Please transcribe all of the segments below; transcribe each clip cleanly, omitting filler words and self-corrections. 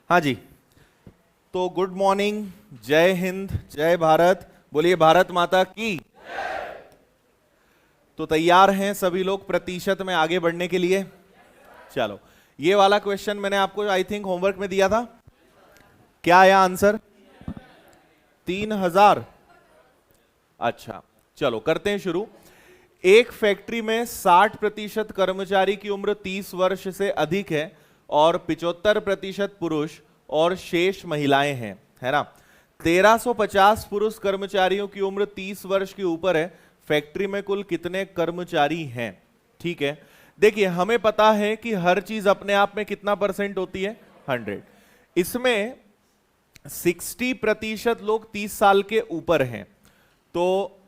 हाँ जी, तो good morning, जय हिंद, जय भारत, बोलिए भारत माता की। तो तैयार हैं सभी लोग प्रतिशत में आगे बढ़ने के लिए? चलो, ये वाला क्वेश्चन मैंने आपको आई थिंक होमवर्क में दिया था। क्या आया आंसर? 3000। अच्छा, चलो करते हैं शुरू। एक फैक्ट्री में 60% कर्मचारी की उम्र 30 वर्ष से अधिक है और 75% पुरुष और शेष महिलाएं हैं, है ना। 1350 पुरुष कर्मचारियों की उम्र 30 वर्ष के ऊपर है। फैक्ट्री में कुल कितने कर्मचारी हैं? ठीक है, देखिए हमें पता है कि हर चीज अपने आप में कितना परसेंट होती है? 100। इसमें 60% लोग 30 साल के ऊपर हैं, तो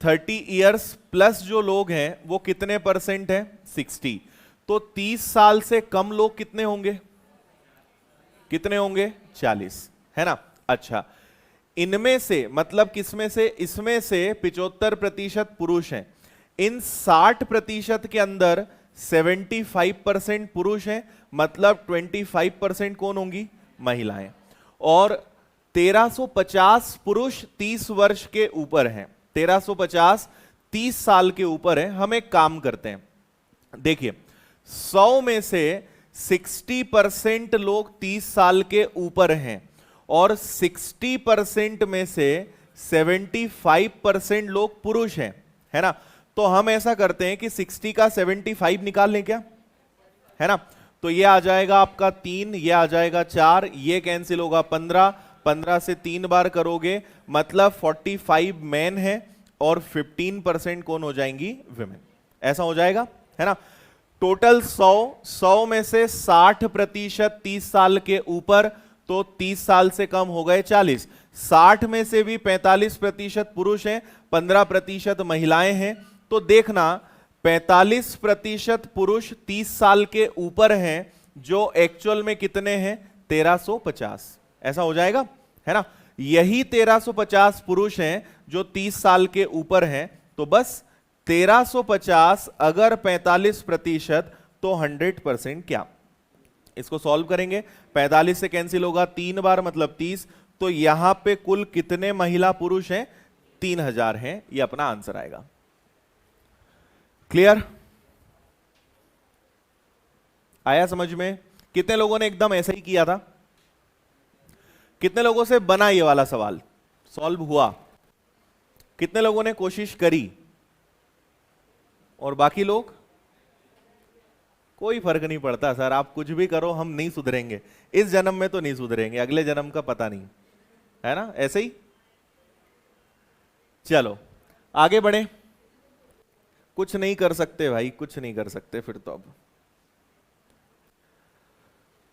30 इयर्स प्लस जो लोग हैं वो कितने परसेंट हैं? 60। तो 30 साल से कम लोग कितने होंगे? कितने होंगे? 40, है ना। अच्छा, इनमें से मतलब किसमें से? इसमें से 75% पुरुष हैं। इन 60% के अंदर 75% पुरुष हैं, मतलब 25% कौन होंगी? महिलाएं। और 1350 पुरुष 30 वर्ष के ऊपर हैं। 1350 30 साल के ऊपर है। हम एक काम करते हैं, देखिए 100 में से 60% लोग 30 साल के ऊपर हैं और 60% में से 75% लोग पुरुष हैं, है ना। तो हम ऐसा करते हैं कि 60 का 75 निकाल लें क्या, है ना। तो ये आ जाएगा आपका 3, ये आ जाएगा 4, ये कैंसिल होगा 15, 15 से 3 बार करोगे मतलब 45 मैन है और 15% कौन हो जाएंगी? विमेन। ऐसा हो जाएगा, है ना। टोटल 100 में से 60% 30 साल के ऊपर, तो 30 साल से कम हो गए 40। 60 में से भी 45% पुरुष हैं, 15% महिलाएं हैं। तो देखना 45% पुरुष 30 साल के ऊपर हैं, जो एक्चुअल में कितने हैं? 1350। ऐसा हो जाएगा, है ना। यही 1350 पुरुष हैं जो 30 साल के ऊपर हैं। तो बस 1350 अगर 45% तो 100% क्या? इसको सॉल्व करेंगे, 45 से कैंसिल होगा 3 बार मतलब 30। तो यहां पे कुल कितने महिला पुरुष हैं? 3000 हैं। ये अपना आंसर आएगा। क्लियर? आया समझ में? कितने लोगों ने एकदम ऐसा ही किया था? कितने लोगों से बना ये वाला सवाल? सॉल्व हुआ? कितने लोगों ने कोशिश करी? और बाकी लोग? कोई फर्क नहीं पड़ता सर, आप कुछ भी करो हम नहीं सुधरेंगे। इस जन्म में तो नहीं सुधरेंगे, अगले जन्म का पता नहीं, है ना। ऐसे ही चलो आगे बढ़े। कुछ नहीं कर सकते भाई, कुछ नहीं कर सकते फिर तो। अब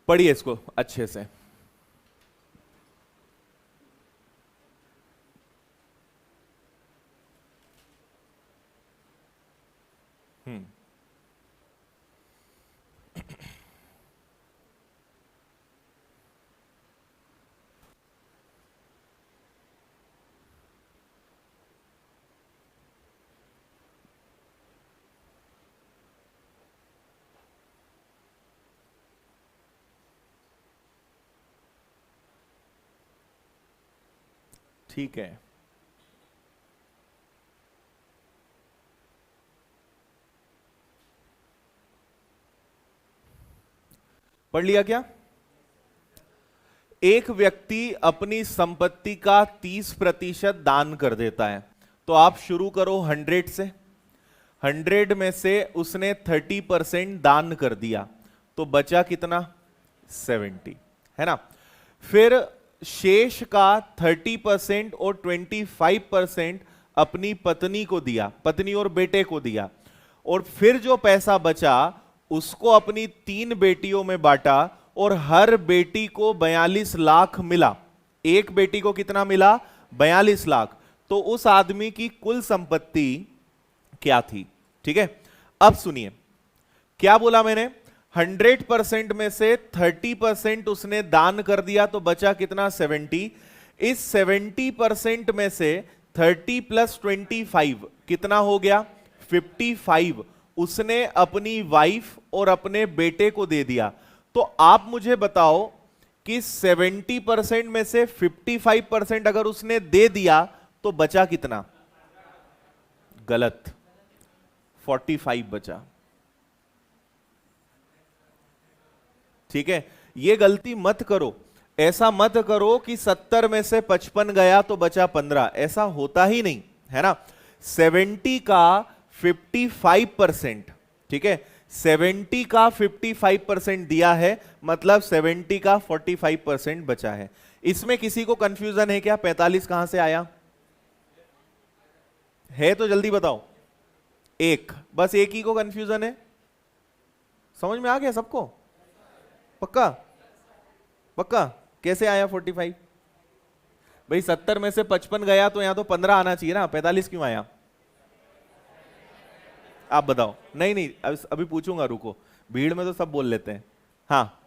पढ़िए इसको अच्छे से। ठीक है, पढ़ लिया क्या? एक व्यक्ति अपनी संपत्ति का 30% दान कर देता है। तो आप शुरू करो 100 से। 100 में से उसने 30% दान कर दिया, तो बचा कितना? 70, है ना। फिर शेष का 30% और 25% अपनी पत्नी को दिया, पत्नी और बेटे को दिया। और फिर जो पैसा बचा उसको अपनी 3 बेटियों में बांटा और हर बेटी को 42 लाख मिला। एक बेटी को कितना मिला? 42 लाख। तो उस आदमी की कुल संपत्ति क्या थी? ठीक है, अब सुनिए क्या बोला मैंने। 100% में से 30% उसने दान कर दिया, तो बचा कितना? 70। इस 70% में से 30 प्लस 25 कितना हो गया? 55 उसने अपनी वाइफ और अपने बेटे को दे दिया। तो आप मुझे बताओ कि 70% में से 55% अगर उसने दे दिया तो बचा कितना? गलत, 45 बचा। ठीक है, ये गलती मत करो। ऐसा मत करो कि 70 में से 55 गया तो बचा 15, ऐसा होता ही नहीं है ना। 70 का 55%, ठीक है, 70 का 55% दिया है, मतलब 70 का 45% बचा है। इसमें किसी को कंफ्यूजन है क्या? 45 कहां से आया है? तो जल्दी बताओ। एक, बस एक ही को कंफ्यूजन है। समझ में आ गया सबको? पक्का? पक्का? कैसे आया 45? भाई 70 में से 55 गया तो यहां तो 15 आना चाहिए ना, 45 क्यों आया? आप बताओ। नहीं नहीं, अभी पूछूंगा, रुको। भीड़ में तो सब बोल लेते हैं। हाँ,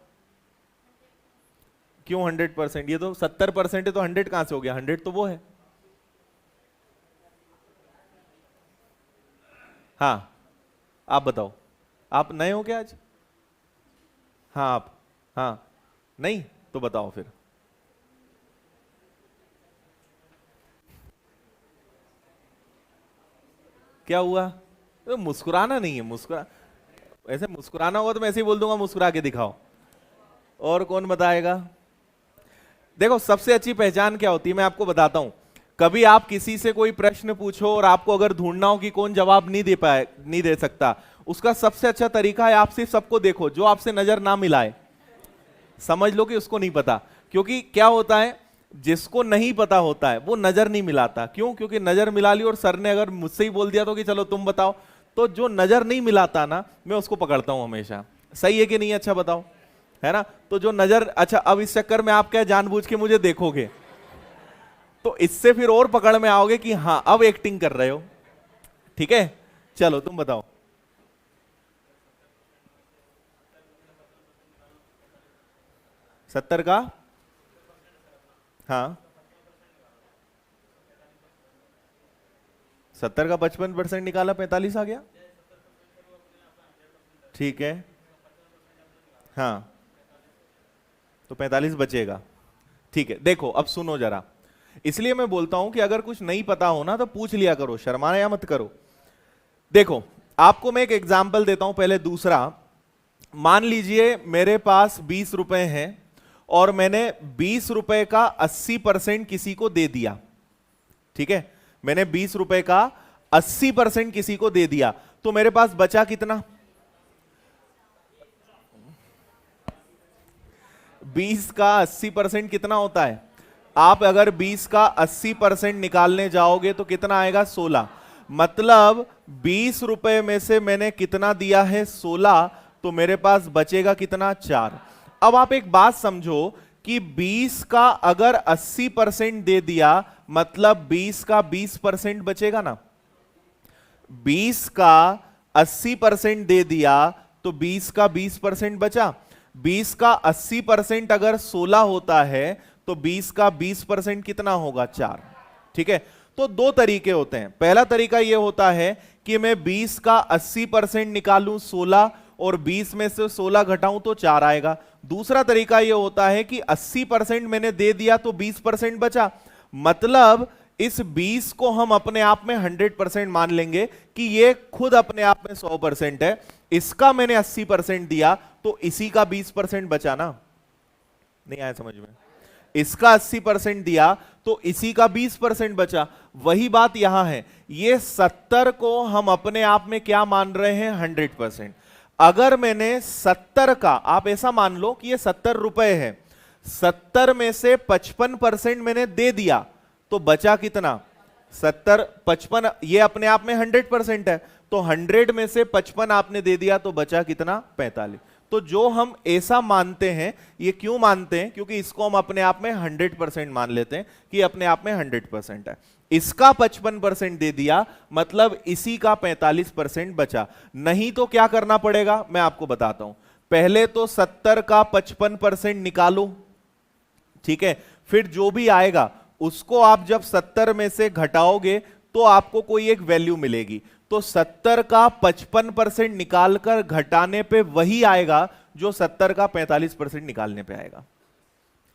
क्यों 100%? ये तो 70% है, तो 100 कहां से हो गया? 100 तो वो है। हाँ, आप बताओ। आप नए हो क्या आज? हाँ आप, हाँ नहीं तो बताओ फिर। क्या हुआ? तो मुस्कुराना नहीं है, ऐसे मुस्कुराना होगा तो मैं ऐसे ही बोल दूंगा मुस्कुरा के दिखाओ। और कौन बताएगा? देखो, सबसे अच्छी पहचान क्या होती है मैं आपको बताता हूं। कभी आप किसी से कोई प्रश्न पूछो और आपको अगर ढूंढना हो कि कौन जवाब नहीं दे सकता, उसका सबसे अच्छा तरीका है आप सिर्फ सबको देखो, जो आपसे नजर ना मिलाए समझ लो कि उसको नहीं पता। क्योंकि क्या होता है, जिसको नहीं पता होता है वो नजर नहीं मिलाता। क्यों? क्योंकि नजर मिला ली और सर ने अगर मुझसे ही बोल दिया तो कि चलो तुम बताओ, तो जो नजर नहीं मिलाता ना, मैं उसको पकड़ता हूं हमेशा। सही है कि नहीं? अच्छा बताओ, है ना। तो जो नजर, अच्छा अब इस चक्कर में आप क्या जानबूझ के मुझे देखोगे, तो इससे फिर और पकड़ में आओगे कि हाँ अब एक्टिंग कर रहे हो। ठीक है, चलो तुम बताओ। सत्तर का, हाँ 70 का 55% निकाला, 45 आ गया। ठीक है, हाँ तो 45 बचेगा। ठीक है, देखो अब सुनो जरा। इसलिए मैं बोलता हूं कि अगर कुछ नहीं पता हो ना तो पूछ लिया करो, शर्माना या मत करो। देखो, आपको मैं एक एग्जाम्पल देता हूं, पहले दूसरा। मान लीजिए मेरे पास 20 रुपए हैं और मैंने 20 रुपए का 80% किसी को दे दिया। ठीक है, मैंने 20 रुपए का 80% किसी को दे दिया, तो मेरे पास बचा कितना? 20 का 80% कितना होता है? आप अगर 20 का 80% निकालने जाओगे तो कितना आएगा? 16। मतलब 20 रुपए में से मैंने कितना दिया है? 16। तो मेरे पास बचेगा कितना? 4। अब आप एक बात समझो कि 20 का अगर 80% दे दिया, मतलब 20 का 20% बचेगा ना। 20 का 80% दे दिया तो 20 का 20% बचा। 20 का 80% अगर 16 होता है तो 20 का 20% कितना होगा? 4। ठीक है, तो दो तरीके होते हैं। पहला तरीका यह होता है कि मैं 20 का 80% निकालूं 16, और 20 में से 16 घटाऊं तो 4 आएगा। दूसरा तरीका यह होता है कि 80% मैंने दे दिया तो 20% बचा, मतलब इस 20 को हम अपने आप में 100% मान लेंगे कि ये खुद अपने आप में 100% है। इसका मैंने 80% दिया तो इसी का 20% बचा ना। नहीं आया समझ में? इसका 80% दिया तो इसी का 20% बचा। वही बात यहां है, ये 70 को हम अपने आप में क्या मान रहे हैं? 100%। अगर मैंने 70 का, आप ऐसा मान लो कि ये 70 रुपए है, 70 में से 55% मैंने दे दिया तो बचा कितना? 70, 55, ये अपने आप में 100% है, तो 100 में से 55 आपने दे दिया तो बचा कितना? 45। तो जो हम ऐसा मानते हैं, ये क्यों मानते हैं? क्योंकि इसको हम अपने आप में 100% मान लेते हैं कि अपने आप में 100% है। इसका 55% दे दिया, मतलब इसी का 45% बचा। नहीं तो क्या करना पड़ेगा मैं आपको बताता हूं। पहले तो 70 का 55% निकालो, ठीक है, फिर जो भी आएगा उसको आप जब 70 में से घटाओगे तो आपको कोई एक वैल्यू मिलेगी। तो 70 का 55% निकालकर घटाने पे वही आएगा जो 70 का 45% निकालने पे आएगा।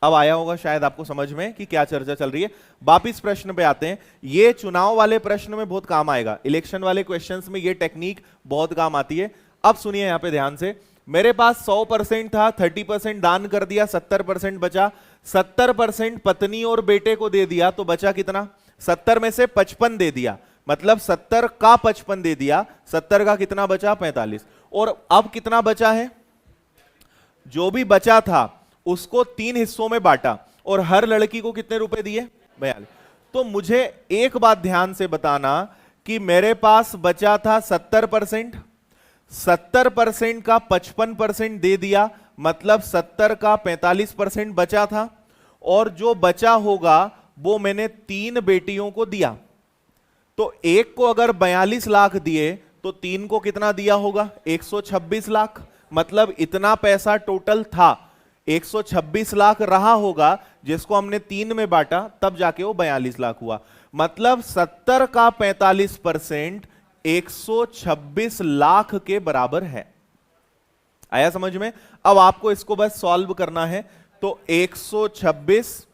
अब आया होगा शायद आपको समझ में कि क्या चर्चा चल रही है। वापिस प्रश्न पे आते हैं। ये चुनाव वाले प्रश्न में बहुत काम आएगा, इलेक्शन वाले क्वेश्चंस में ये टेक्निक बहुत काम आती है। अब सुनिए यहां पे ध्यान से, मेरे पास 100% था, 30% दान कर दिया, 70% बचा। 70% पत्नी और बेटे को दे दिया तो बचा कितना? 70 में से 55 दे दिया, मतलब 70 का 55 दे दिया, 70 का कितना बचा? 45। और अब कितना बचा है? जो भी बचा था उसको 3 हिस्सों में बांटा और हर लड़की को कितने रुपए दिए? 42। तो मुझे एक बात ध्यान से बताना कि मेरे पास बचा था 70%, 70% का 55% दे दिया, मतलब 70 का 45% बचा था, और जो बचा होगा वो मैंने 3 बेटियों को दिया। तो एक को अगर 42 लाख दिए तो 3 को कितना दिया होगा? 126 लाख। मतलब इतना पैसा टोटल था, 126 लाख रहा होगा, जिसको हमने 3 में बांटा, तब जाके वो 42 लाख हुआ। मतलब 70 का 45% 126 लाख के बराबर है। आया समझ में? अब आपको इसको बस सॉल्व करना है। तो 126,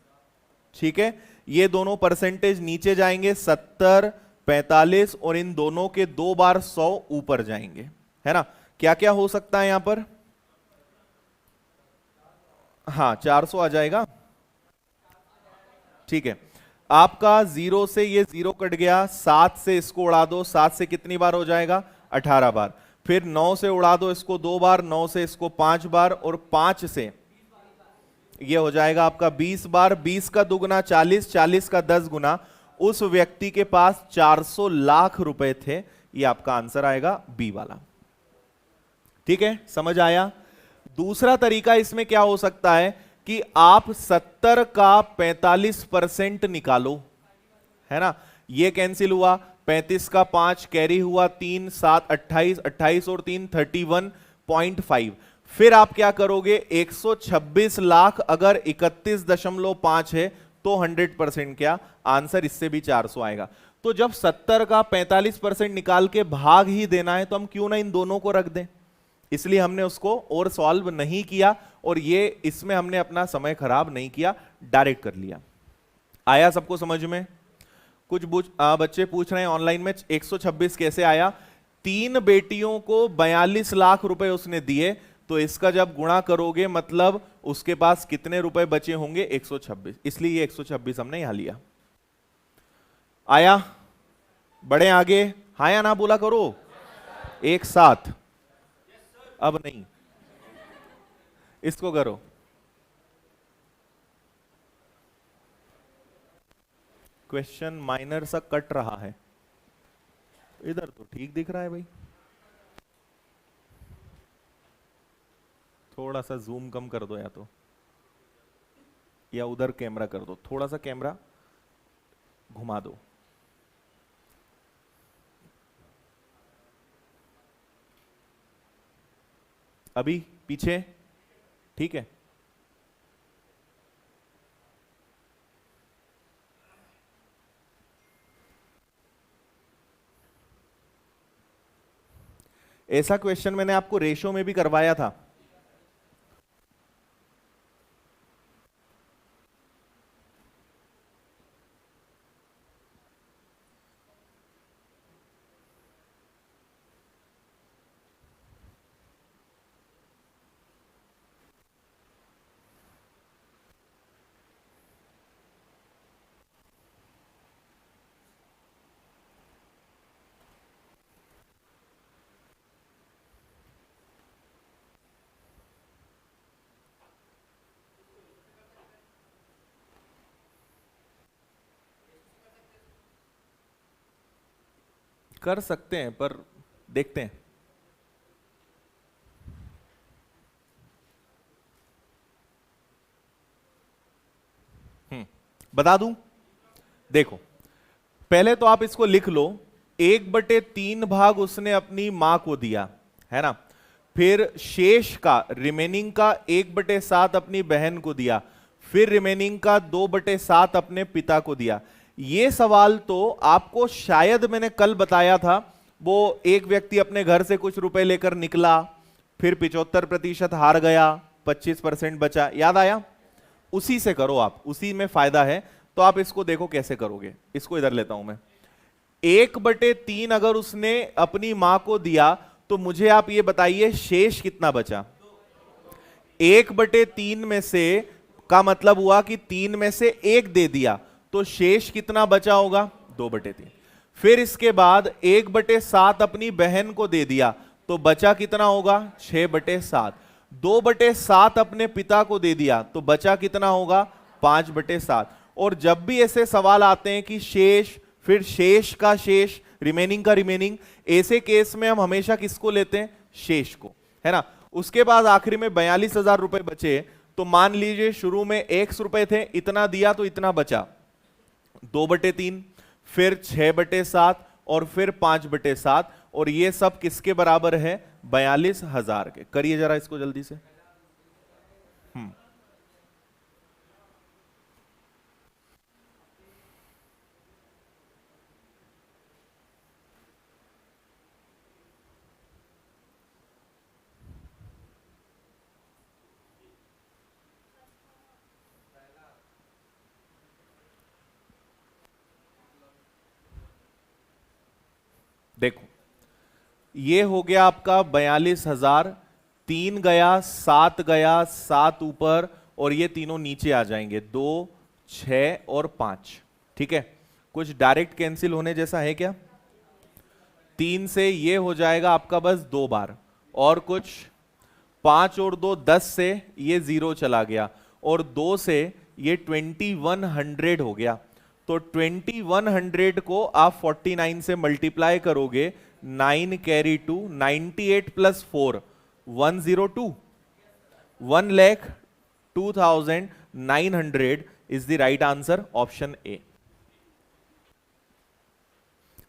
ठीक है, ये दोनों परसेंटेज नीचे जाएंगे, 70, 45, और इन दोनों के 2 बार 100 ऊपर जाएंगे, है ना? क्या क्या हो सकता है यहां पर? हाँ, 400 आ जाएगा, ठीक है। आपका 0 से ये 0 कट गया, 7 से इसको उड़ा दो, 7 से कितनी बार हो जाएगा? 18 बार। फिर 9 से उड़ा दो इसको 2 बार, 9 से इसको 5 बार, और 5 से ये हो जाएगा आपका 20 बार। 20 का दुगुना 40, 40 का 10 गुना। उस व्यक्ति के पास 400 लाख रुपए थे। ये आपका आंसर आएगा बी वाला। ठीक है, समझ आया? दूसरा तरीका इसमें क्या हो सकता है कि आप 70 का 45% निकालो, है ना? ये कैंसिल हुआ, 35 का 5 कैरी हुआ, 3 7 28, 28 और 3 31.5। फिर आप क्या करोगे? 126 लाख अगर 31.5 है तो 100% क्या आंसर? इससे भी 400 आएगा। तो जब 70 का 45% निकाल के भाग ही देना है तो हम क्यों ना इन दोनों को रख दें। इसलिए हमने उसको और सॉल्व नहीं किया, और ये इसमें हमने अपना समय खराब नहीं किया, डायरेक्ट कर लिया। आया सबको समझ में? कुछ बच्चे पूछ रहे हैं ऑनलाइन में 126 कैसे आया? 3 बेटियों को 42 लाख रुपए उसने दिए, तो इसका जब गुणा करोगे मतलब उसके पास कितने रुपए बचे होंगे? 126। इसलिए ये 126 हमने यहां लिया। आया? बढ़े आगे? हाँ या ना बोला करो एक साथ। अब नहीं, इसको करो। क्वेश्चन माइनर सा कट रहा है, इधर तो ठीक दिख रहा है भाई। थोड़ा सा जूम कम कर दो, या उधर कैमरा कर दो, थोड़ा सा कैमरा घुमा दो। अभी पीछे, ठीक है? ऐसा क्वेश्चन मैंने आपको रेशो में भी करवाया था। कर सकते हैं, पर देखते हैं। बता दूं, देखो, पहले तो आप इसको लिख लो, 1/3 भाग उसने अपनी मां को दिया, है ना? फिर शेष का, रिमेनिंग का 1/7 अपनी बहन को दिया, फिर रिमेनिंग का 2/7 अपने पिता को दिया। ये सवाल तो आपको शायद मैंने कल बताया था, वो एक व्यक्ति अपने घर से कुछ रुपए लेकर निकला, फिर 75% हार गया, 25% बचा, याद आया? उसी से करो आप, उसी में फायदा है। तो आप इसको देखो कैसे करोगे, इसको इधर लेता हूं मैं। 1/3 अगर उसने अपनी मां को दिया तो मुझे आप ये बताइए शेष कितना बचा? 1/3 में से का मतलब हुआ कि 3 में से 1 दे दिया, तो शेष कितना बचा होगा? 2/3। फिर इसके बाद 1/7 अपनी बहन को दे दिया, तो बचा कितना होगा? 6/7। 2/7 अपने पिता को दे दिया, तो बचा कितना होगा? 5/7। और जब भी ऐसे सवाल आते हैं कि शेष, फिर शेष का शेष, रिमेनिंग का रिमेनिंग, ऐसे केस में हम हमेशा किसको लेते हैं? शेष को, है ना। उसके बाद आखिरी में 42,000 रुपए बचे, तो मान लीजिए शुरू में 100 रुपए थे, इतना दिया तो इतना बचा 2/3, फिर 6/7 और फिर 5/7, और ये सब किसके बराबर है? 42,000 के। करिए जरा इसको जल्दी से। देखो ये हो गया आपका 42,000, 3 गया, 7 गया, 7 ऊपर, और ये तीनों नीचे आ जाएंगे, 2, 6 और 5। ठीक है, कुछ डायरेक्ट कैंसिल होने जैसा है क्या? 3 से ये हो जाएगा आपका बस 2 बार, और कुछ 5 और 2 10 से ये 0 चला गया, और 2 से ये 2100 हो गया। तो 2100 को आप 49 से मल्टीप्लाई करोगे, 9 carry 2, 98 plus 4 102, 1,02,900 is the right answer, option A.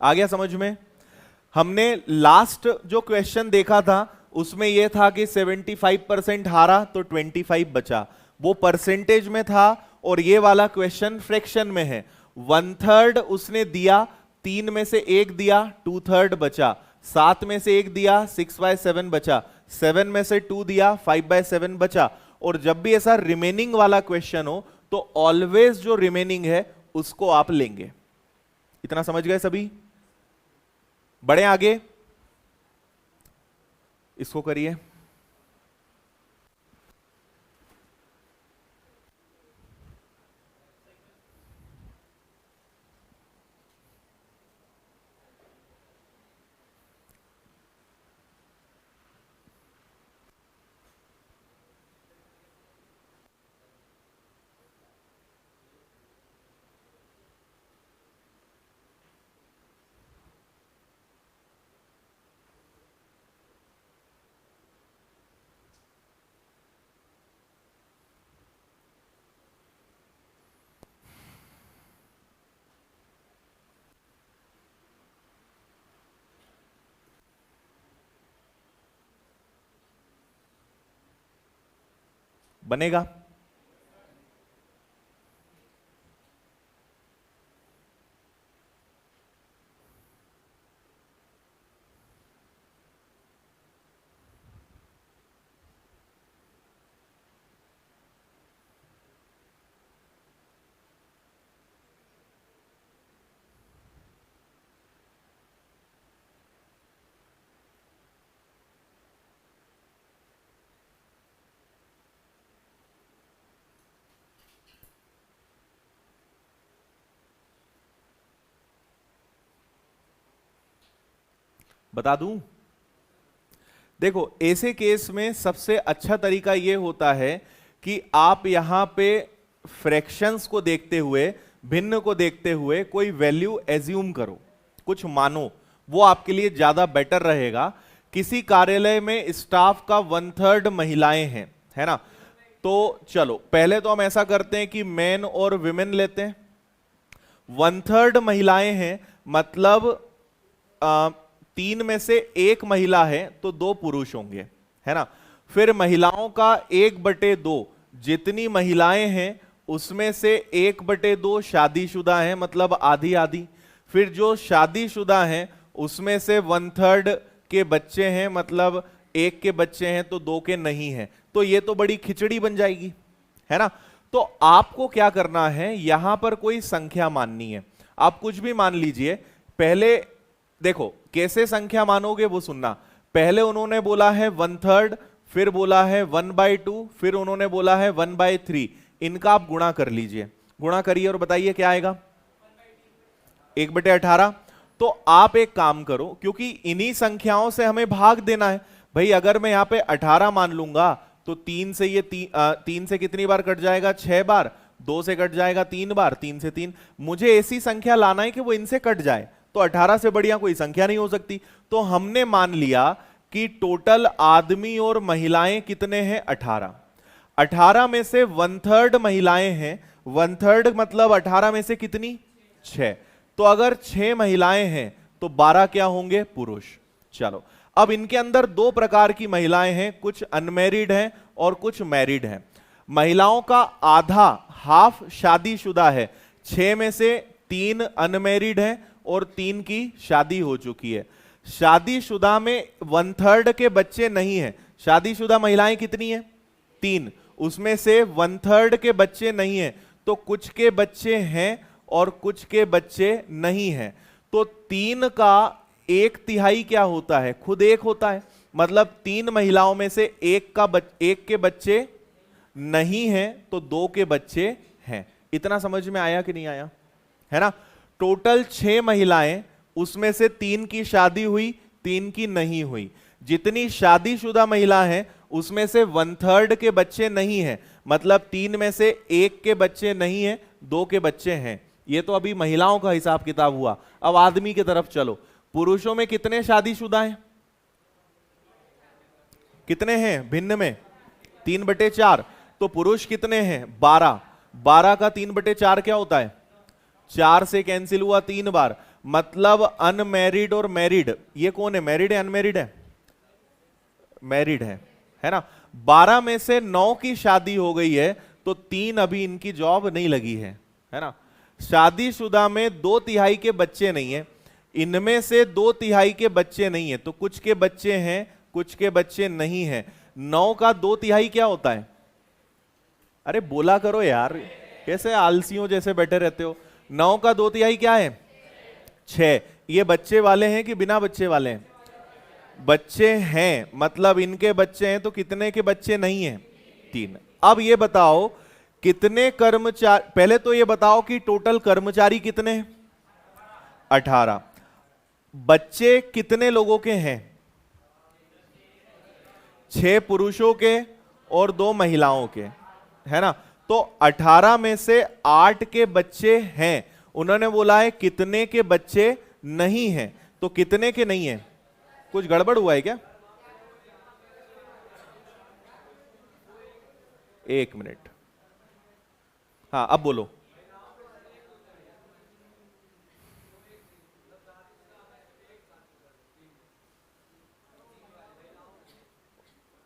आ गया समझ में? हमने लास्ट जो क्वेश्चन देखा था उसमें यह था कि 75% हारा तो 25 बचा, वो परसेंटेज में था, और ये वाला क्वेश्चन फ्रैक्शन में है। 1/3 उसने दिया, 3 में से 1 दिया, 2/3 बचा, 7 में से 1 दिया, 6/7 बचा, 7 में से 2 दिया, 5/7 बचा। और जब भी ऐसा रिमेनिंग वाला क्वेश्चन हो तो ऑलवेज जो रिमेनिंग है उसको आप लेंगे। इतना समझ गए सभी? बढ़े आगे, इसको करिए। बनेगा? बता दूं? देखो ऐसे केस में सबसे अच्छा तरीका यह होता है कि आप यहां पे फ्रैक्शंस को देखते हुए, भिन्न को देखते हुए कोई वैल्यू एज्यूम करो, कुछ मानो, वो आपके लिए ज्यादा बेटर रहेगा। किसी कार्यालय में स्टाफ का 1/3 महिलाएं हैं, है ना। तो चलो पहले तो हम ऐसा करते हैं कि मेन और विमेन लेते हैं। 1/3 महिलाएं हैं, मतलब 3 में से 1 महिला है तो 2 पुरुष होंगे, है ना। फिर महिलाओं का 1/2, जितनी महिलाएं हैं उसमें से 1/2 शादीशुदा हैं, मतलब आधी आधी। फिर जो शादीशुदा हैं उसमें से 1/3 के बच्चे हैं, मतलब 1 के बच्चे हैं तो 2 के नहीं हैं, तो ये तो बड़ी खिचड़ी बन जाएगी, है ना। तो आपको क्या करना है, यहां पर कोई संख्या माननी है। आप कुछ भी मान लीजिए। पहले देखो कैसे संख्या मानोगे वो सुनना। पहले उन्होंने बोला है 1/3, फिर बोला है 1/2, फिर उन्होंने बोला है 1/3। इनका आप गुणा कर लीजिए, गुणा करिए और बताइए क्या आएगा। 1/18। तो आप एक काम करो, क्योंकि इन्हीं संख्याओं से हमें भाग देना है भाई। अगर मैं यहां पे 18 मान लूंगा तो 3 से ये 3 से कितनी बार कट जाएगा, 6 बार। 2 से कट जाएगा 3 बार, 3 से 3। मुझे ऐसी संख्या लाना है कि वो इनसे कट जाए, तो 18 से बढ़िया कोई संख्या नहीं हो सकती। तो हमने मान लिया कि टोटल आदमी और महिलाएं कितने हैं, 18। 18 में से 1/3 महिलाएं हैं। 1/3 मतलब 18 में से कितनी, 6। तो अगर 6 महिलाएं हैं तो 12 क्या होंगे, पुरुष। चलो अब इनके अंदर 2 प्रकार की महिलाएं हैं, कुछ अनमैरिड हैं और कुछ मैरिड हैं। महिलाओं का आधा, हाफ शादीशुदा है। 6 में से 3 अनमैरिड हैं और 3 की शादी हो चुकी है। शादीशुदा में 1/3 के बच्चे नहीं हैं। शादीशुदा महिलाएं कितनी हैं, 3। उसमें से 1/3 के बच्चे नहीं हैं, तो कुछ के बच्चे हैं और कुछ के बच्चे नहीं हैं। तो 3 का 1/3 क्या होता है, खुद 1 होता है। मतलब 3 महिलाओं में से 1 के बच्चे नहीं हैं तो 2 के बच्चे हैं। इतना समझ में आया कि नहीं आया, है ना। टोटल 6 महिलाएं, उसमें से 3 की शादी हुई, 3 की नहीं हुई। जितनी शादीशुदा महिला हैं उसमें से 1/3 के बच्चे नहीं हैं, मतलब 3 में से 1 के बच्चे नहीं हैं, 2 के बच्चे हैं। ये तो अभी महिलाओं का हिसाब किताब हुआ। अब आदमी की तरफ चलो। पुरुषों में कितने शादीशुदा हैं, कितने हैं भिन्न में, 3/4। तो पुरुष कितने हैं, 12। 12 का 3/4 क्या होता है, 4 से कैंसिल हुआ 3 बार। मतलब अनमैरिड और मैरिड, ये कौन है, मैरिड है अनमैरिड है, मैरिड है ना। 12 में से 9 की शादी हो गई है, तो 3 अभी इनकी जॉब नहीं लगी है ना। शादीशुदा में 2/3 के बच्चे नहीं है। इनमें से 2/3 के बच्चे नहीं है, तो कुछ के बच्चे हैं, कुछ के बच्चे नहीं हैं। 9 का 2/3 क्या होता है, अरे बोला करो यार, कैसे आलसियों जैसे बैठे रहते हो। 9 का 2/3 क्या है, 6। ये बच्चे वाले हैं कि बिना बच्चे वाले हैं, बच्चे हैं। मतलब इनके बच्चे हैं, तो कितने के बच्चे नहीं हैं, 3। अब ये बताओ कितने कर्मचारी, पहले तो ये बताओ कि टोटल कर्मचारी कितने हैं, 18। बच्चे कितने लोगों के हैं, 6 पुरुषों के और 2 महिलाओं के, है ना। तो 18 में से 8 के बच्चे हैं। उन्होंने बोला है कितने के बच्चे नहीं हैं, तो कितने के नहीं हैं, कुछ गड़बड़ हुआ है क्या, 1 मिनट। हाँ अब बोलो।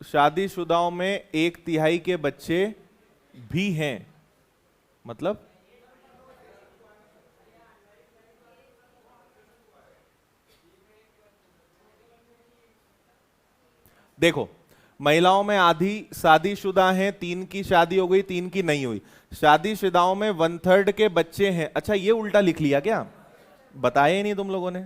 शादीशुदाओं में 1/3 के बच्चे भी हैं, मतलब देखो, महिलाओं में आधी शादीशुदा हैं, 3 की शादी हो गई, 3 की नहीं हुई। शादीशुदाओं में 1/3 के बच्चे हैं। अच्छा ये उल्टा लिख लिया क्या, बताया ही नहीं तुम लोगों ने।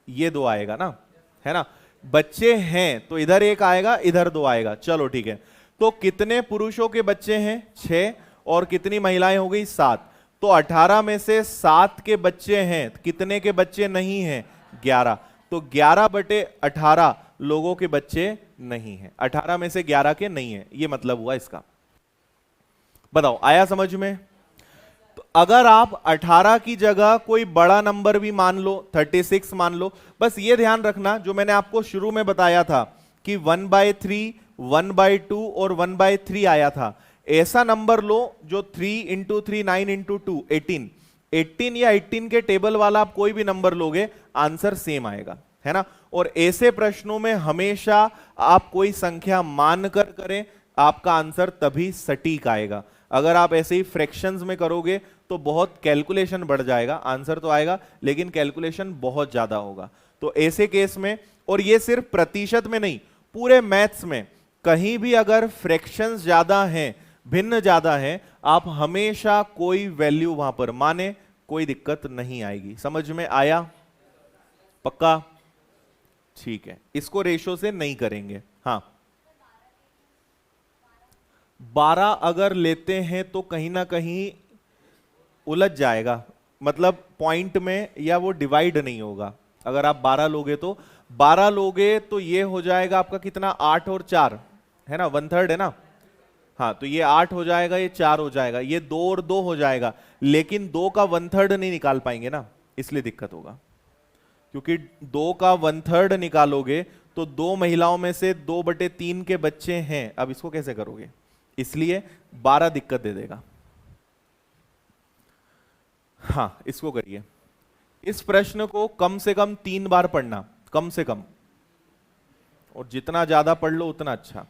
ये 2 आएगा ना, है ना। बच्चे हैं तो इधर 1 आएगा, इधर 2 आएगा। चलो ठीक है। तो कितने पुरुषों के बच्चे हैं, 6, और कितनी महिलाएं हो गई, 7। तो 18 में से 7 के बच्चे हैं, कितने के बच्चे नहीं हैं, 11। तो 11/18 लोगों के बच्चे नहीं हैं, 18 में से 11 के नहीं हैं। ये मतलब हुआ इसका। बताओ आया समझ में। तो अगर आप 18 की जगह कोई बड़ा नंबर भी मान लो, 36 मान लो, बस ये ध्यान रखना जो मैंने आपको शुरू में बताया था कि 1/3, 1/2 और 1/3 आया था। ऐसा नंबर लो जो 3 × 3 9 × 2 18। 18 या 18 के टेबल वाला आप कोई भी नंबर लोगे, आंसर सेम आएगा, है ना। और ऐसे प्रश्नों में हमेशा आप कोई संख्या मानकर करें, आपका आंसर तभी सटीक आएगा। अगर आप ऐसे ही फ्रैक्शंस में करोगे तो बहुत कैलकुलेशन बढ़ जाएगा, आंसर तो आएगा लेकिन कैलकुलेशन बहुत ज्यादा होगा। तो ऐसे केस में, और ये सिर्फ प्रतिशत में नहीं, पूरे मैथ्स में कहीं भी अगर फ्रैक्शंस ज्यादा हैं, भिन्न ज्यादा है, आप हमेशा कोई वैल्यू वहां पर माने, कोई दिक्कत नहीं आएगी। समझ में आया? पक्का? ठीक है, इसको रेशो से नहीं करेंगे। हाँ, 12 अगर लेते हैं तो कहीं ना कहीं उलझ जाएगा, मतलब पॉइंट में, या वो डिवाइड नहीं होगा। अगर आप 12 लोगे तो 12 लोगे तो ये हो जाएगा आपका कितना, 8 और 4 है ना, 1/3 है ना। हाँ, तो ये 8 हो जाएगा, ये 4 हो जाएगा, ये 2 और 2 हो जाएगा, लेकिन 2 का 1/3 नहीं निकाल पाएंगे ना, इसलिए दिक्कत होगा। क्योंकि 2 का 1/3 निकालोगे तो 2 महिलाओं में से 2/3 के बच्चे हैं, अब इसको कैसे करोगे, इसलिए 12 दिक्कत दे देगा। हाँ, इसको करिए। इस प्रश्न को कम से कम 3 बार पढ़ना, कम से कम, और जितना ज्यादा पढ़ लो उतना अच्छा।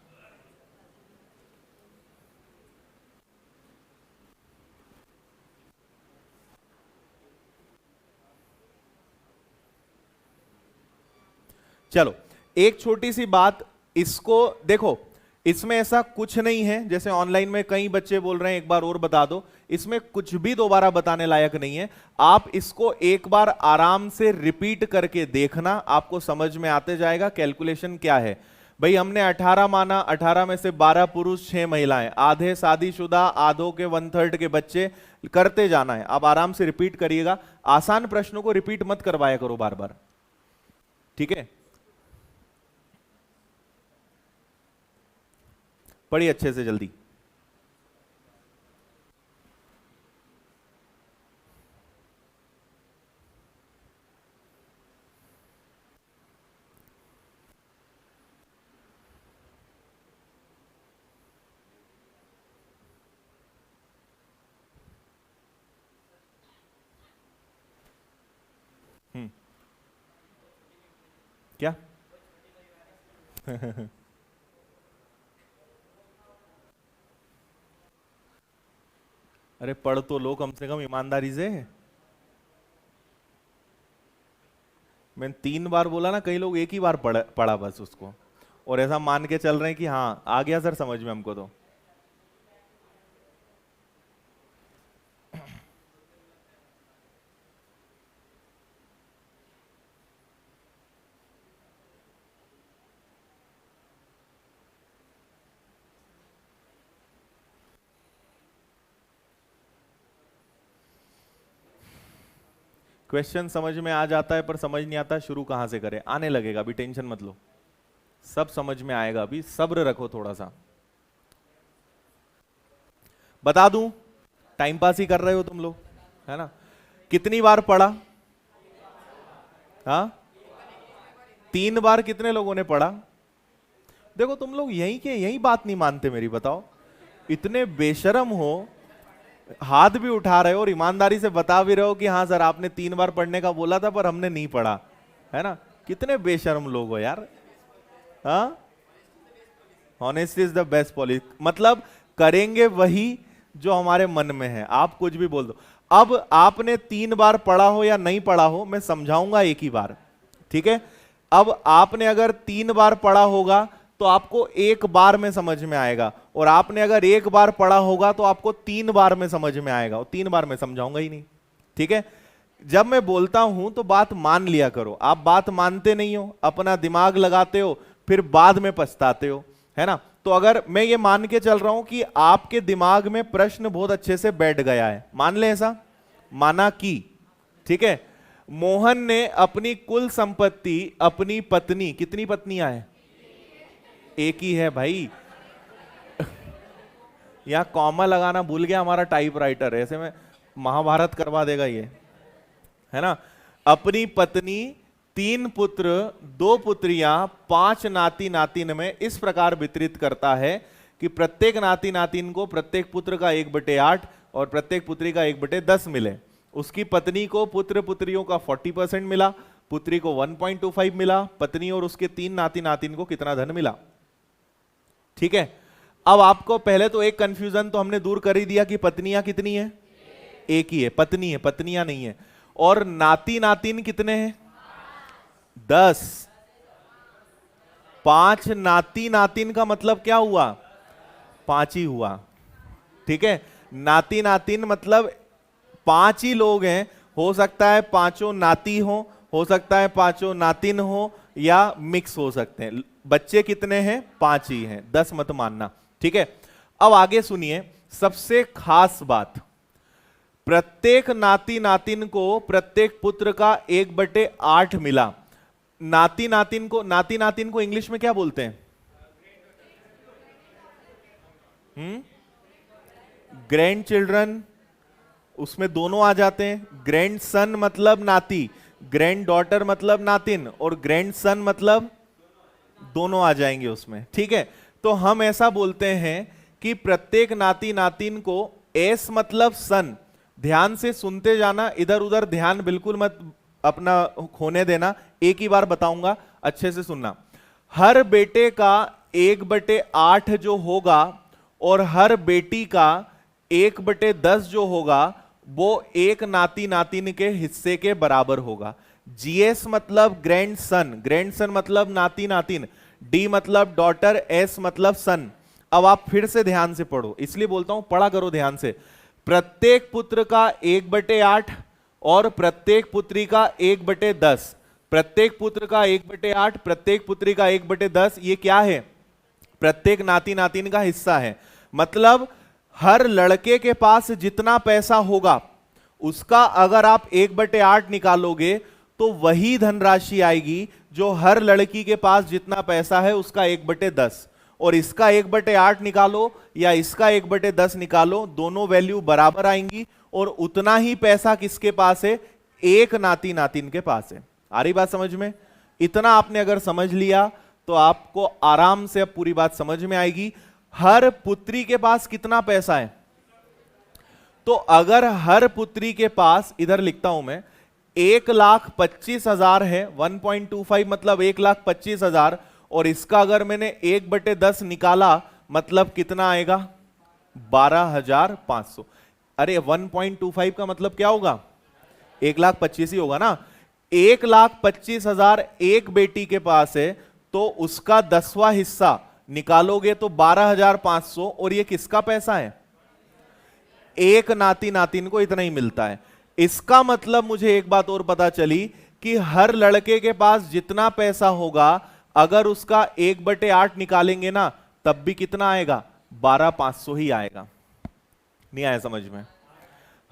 चलो, एक छोटी सी बात, इसको देखो, इसमें ऐसा कुछ नहीं है, जैसे ऑनलाइन में कई बच्चे बोल रहे हैं एक बार और बता दो, इसमें कुछ भी दोबारा बताने लायक नहीं है। आप इसको एक बार आराम से रिपीट करके देखना, आपको समझ में आते जाएगा कैलकुलेशन क्या है। भाई हमने 18 माना, 18 में से 12 पुरुष 6 महिलाएं, आधे शादीशुदा, आधों के 1/3 के बच्चे, करते जाना है। आप आराम से रिपीट करिएगा, आसान प्रश्नों को रिपीट मत करवाया करो बार बार, ठीक है। पढ़िए अच्छे से जल्दी। क्या? अरे पढ़ तो लो कम से कम ईमानदारी से। मैंने 3 बार बोला ना, कई लोग एक ही बार पढ़ा बस उसको, और ऐसा मान के चल रहे हैं कि हाँ आ गया सर समझ में हमको। तो क्वेश्चन समझ में आ जाता है पर समझ नहीं आता शुरू कहां से करें, आने लगेगा, अभी टेंशन मत लो, सब समझ में आएगा, अभी सब्र रखो थोड़ा सा। बता दूं, टाइम पास ही कर रहे हो तुम लोग, है ना। कितनी बार पढ़ा? हाँ, 3 बार। कितने लोगों ने पढ़ा? देखो तुम लोग यही के यही बात नहीं मानते मेरी, बताओ, इतने बेशरम हो, हाथ भी उठा रहे हो और ईमानदारी से बता भी रहे हो कि हाँ सर आपने 3 बार पढ़ने का बोला था पर हमने नहीं पढ़ा, है ना। कितने बेशरम लोग हो यार। हाँ, honesty is the best policy, मतलब करेंगे वही जो हमारे मन में है, आप कुछ भी बोल दो। अब आपने 3 बार पढ़ा हो या नहीं पढ़ा हो, मैं समझाऊंगा एक ही बार, ठीक है। अब आपने अगर 3 बार पढ़ा होगा तो आपको 1 बार में समझ में आएगा, और आपने अगर 1 बार पढ़ा होगा तो आपको 3 बार में समझ में आएगा, और 3 बार में समझाऊंगा ही नहीं, ठीक है। जब मैं बोलता हूं तो बात मान लिया करो, आप बात मानते नहीं हो, अपना दिमाग लगाते हो, फिर बाद में पछताते हो, है ना। तो अगर मैं ये मान के चल रहा हूं कि आपके दिमाग में प्रश्न बहुत अच्छे से बैठ गया है, मान ले ऐसा, माना कि, ठीक है, मोहन ने अपनी कुल संपत्ति अपनी पत्नी, कितनी पत्नियां हैं? एक ही है भाई। यहां कॉमा लगाना भूल गया हमारा टाइपराइटर, ऐसे में महाभारत करवा देगा ये, है ना। अपनी पत्नी, 3 पुत्र, 2 पुत्रियां, 5 नाती नातिन में इस प्रकार वितरित करता है कि प्रत्येक नाती नातिन को प्रत्येक पुत्र का 1/8 और प्रत्येक पुत्री का 1/10 मिले। उसकी पत्नी को पुत्र पुत्रियों का 40% मिला, पुत्री को 1.25 मिला, पत्नी और उसके 3 नाती नातिन को कितना धन मिला, ठीक है। अब आपको पहले तो एक कंफ्यूजन तो हमने दूर कर ही दिया कि पत्नियां कितनी है? एक ही है, पत्नी है, पत्नियां नहीं है। और नाती नातिन कितने हैं? 10। 5 नाती नातिन का मतलब क्या हुआ? 5 ही हुआ। ठीक है, नाती नातिन मतलब 5 ही लोग हैं। हो सकता है पांचों नाती हो सकता है पांचों नातिन हो, या मिक्स हो सकते हैं। बच्चे कितने हैं? 5 ही हैं, 10 मत मानना। ठीक है, अब आगे सुनिए सबसे खास बात। प्रत्येक नाती नातिन को प्रत्येक पुत्र का 1/8 मिला। नाती नातिन को इंग्लिश में क्या बोलते हैं? ग्रैंड चिल्ड्रन, उसमें दोनों आ जाते हैं। ग्रैंड सन मतलब नाती, ग्रैंड डॉटर मतलब नातिन, और ग्रैंड सन मतलब दोनों आ जाएंगे उसमें। ठीक है, तो हम ऐसा बोलते हैं कि प्रत्येक नाती नातिन को, एस मतलब सन, ध्यान से सुनते जाना, इधर उधर ध्यान बिल्कुल मत अपना खोने देना, एक ही बार बताऊंगा, अच्छे से सुनना। हर बेटे का 1/8 जो होगा और हर बेटी का 1/10 जो होगा, वो एक नाती नातिन के हिस्से के बराबर होगा। जीएस मतलब ग्रैंड सन मतलब नाती नातिन, डी मतलब डॉटर, एस मतलब सन। अब आप फिर से ध्यान से पढ़ो, इसलिए बोलता हूं पढ़ा करो ध्यान से। प्रत्येक पुत्र का 1/8 और प्रत्येक पुत्री का 1/10। प्रत्येक पुत्र का 1/8, प्रत्येक पुत्री का 1/10, ये क्या है? प्रत्येक नाती नातिन का हिस्सा है। मतलब हर लड़के के पास जितना पैसा होगा उसका अगर आप 1/8 निकालोगे तो वही धनराशि आएगी जो हर लड़की के पास जितना पैसा है उसका 1/10। और इसका 1/8 निकालो या इसका 1/10 निकालो, दोनों वैल्यू बराबर आएंगी और उतना ही पैसा किसके पास है? एक नाती नातिन के पास है। आ रही बात समझ में? इतना आपने अगर समझ लिया तो आपको आराम से अब पूरी बात समझ में आएगी। हर पुत्री के पास कितना पैसा है? तो अगर हर पुत्री के पास, इधर लिखता हूं मैं, 1,25,000 है, 1.25 मतलब 1,25,000, और इसका अगर मैंने 1/10 निकाला मतलब कितना आएगा? 12,500। अरे 1.25 का मतलब क्या होगा? 1,25,000 ही होगा ना। 1,25,000 एक बेटी के पास है तो उसका 10वां हिस्सा निकालोगे तो 12,500, और ये किसका पैसा है? एक नाती नातिन को इतना ही मिलता है। इसका मतलब मुझे एक बात और पता चली कि हर लड़के के पास जितना पैसा होगा अगर उसका 1/8 निकालेंगे ना तब भी कितना आएगा? 12,500 ही आएगा। नहीं आया समझ में?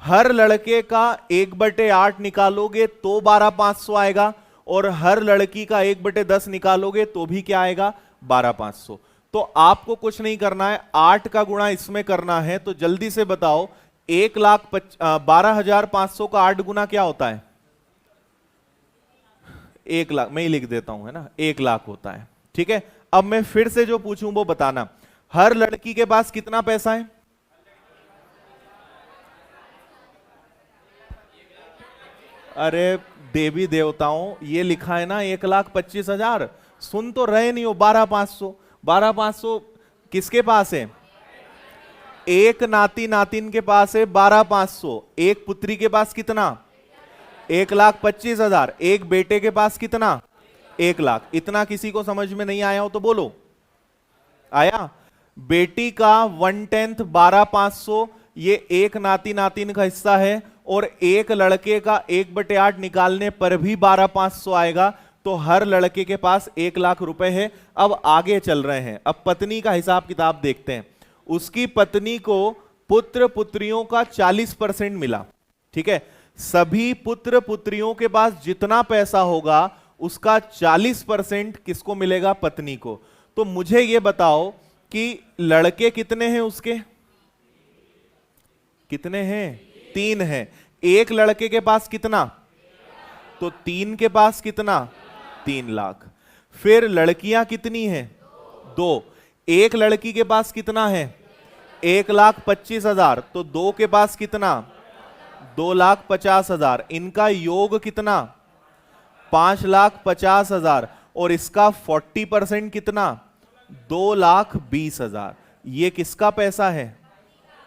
हर लड़के का 1/8 निकालोगे तो 12,500 आएगा, और हर लड़की का 1/10 निकालोगे तो भी क्या आएगा? 12,500। तो आपको कुछ नहीं करना है, 8 का गुणा इसमें करना है। तो जल्दी से बताओ, 12,500 का 8 गुना क्या होता है? 1 लाख। मैं ही लिख देता हूं, है ना, 1 लाख होता है। ठीक है, अब मैं फिर से जो पूछूं वो बताना। हर लड़की के पास कितना पैसा है? अरे देवी देवताओं, ये लिखा है ना 1,25,000, सुन तो रहे नहीं हो। 12,500, 12,500 किसके पास है? एक नाती नातिन के पास है 12,500। एक पुत्री के पास कितना? 1,25,000। एक बेटे के पास कितना? 1 लाख। इतना किसी को समझ में नहीं आया हो तो बोलो, आया? बेटी का 1/10 12,500, ये एक नाती नातिन का हिस्सा है, और एक लड़के का 1/8 निकालने पर भी 12,500 आएगा। तो हर लड़के के पास 1 लाख रुपए है। अब आगे चल रहे हैं, अब पत्नी का हिसाब किताब देखते हैं। उसकी पत्नी को पुत्र पुत्रियों का 40% मिला। ठीक है, सभी पुत्र पुत्रियों के पास जितना पैसा होगा उसका 40% किसको मिलेगा? पत्नी को। तो मुझे यह बताओ कि लड़के कितने हैं उसके? कितने हैं? 3 हैं। एक लड़के के पास कितना? तो 3 के पास कितना? 3 लाख। फिर लड़कियां कितनी हैं? 2। एक लड़की के पास कितना है? 1,25,000। तो 2 के पास कितना? 2,50,000। इनका योग कितना? 5,50,000। और इसका 40% कितना? 2,20,000। ये किसका पैसा है?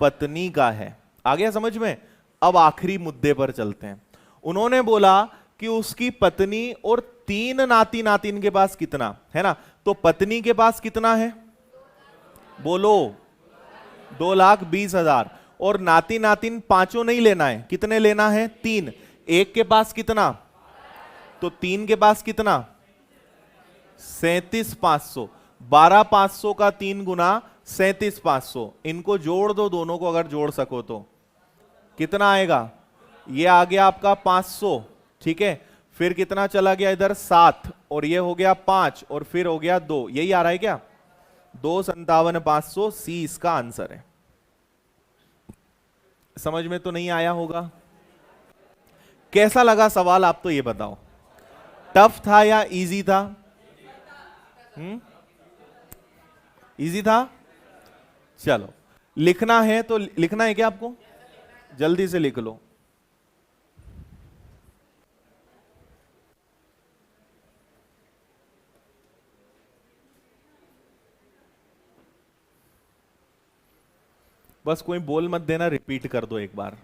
पत्नी का है। आ गया समझ में? अब आखिरी मुद्दे पर चलते हैं। उन्होंने बोला कि उसकी पत्नी और 3 नाती नातिन के पास कितना है ना, तो पत्नी के पास कितना है, बोलो 2,20,000। और नाती नातिन पांचों नहीं लेना है, कितने लेना है, 3। एक के पास कितना, तो 3 के पास कितना, 37,500। 12,500 का 3 गुना 37,500, इनको जोड़ दो दोनों को, अगर जोड़ सको तो कितना आएगा, ये आ गया आपका 500, ठीक है। फिर कितना चला गया इधर 7, और ये हो गया 5, और फिर हो गया 2, यही आ रहा है क्या, 2,57,500। सी इसका आंसर है। समझ में तो नहीं आया होगा। कैसा लगा सवाल, आप तो ये बताओ, टफ था या इजी था? इजी था। चलो लिखना है तो लिखना है क्या आपको, जल्दी से लिख लो। बस कोई बोल मत देना, रिपीट कर दो एक बार।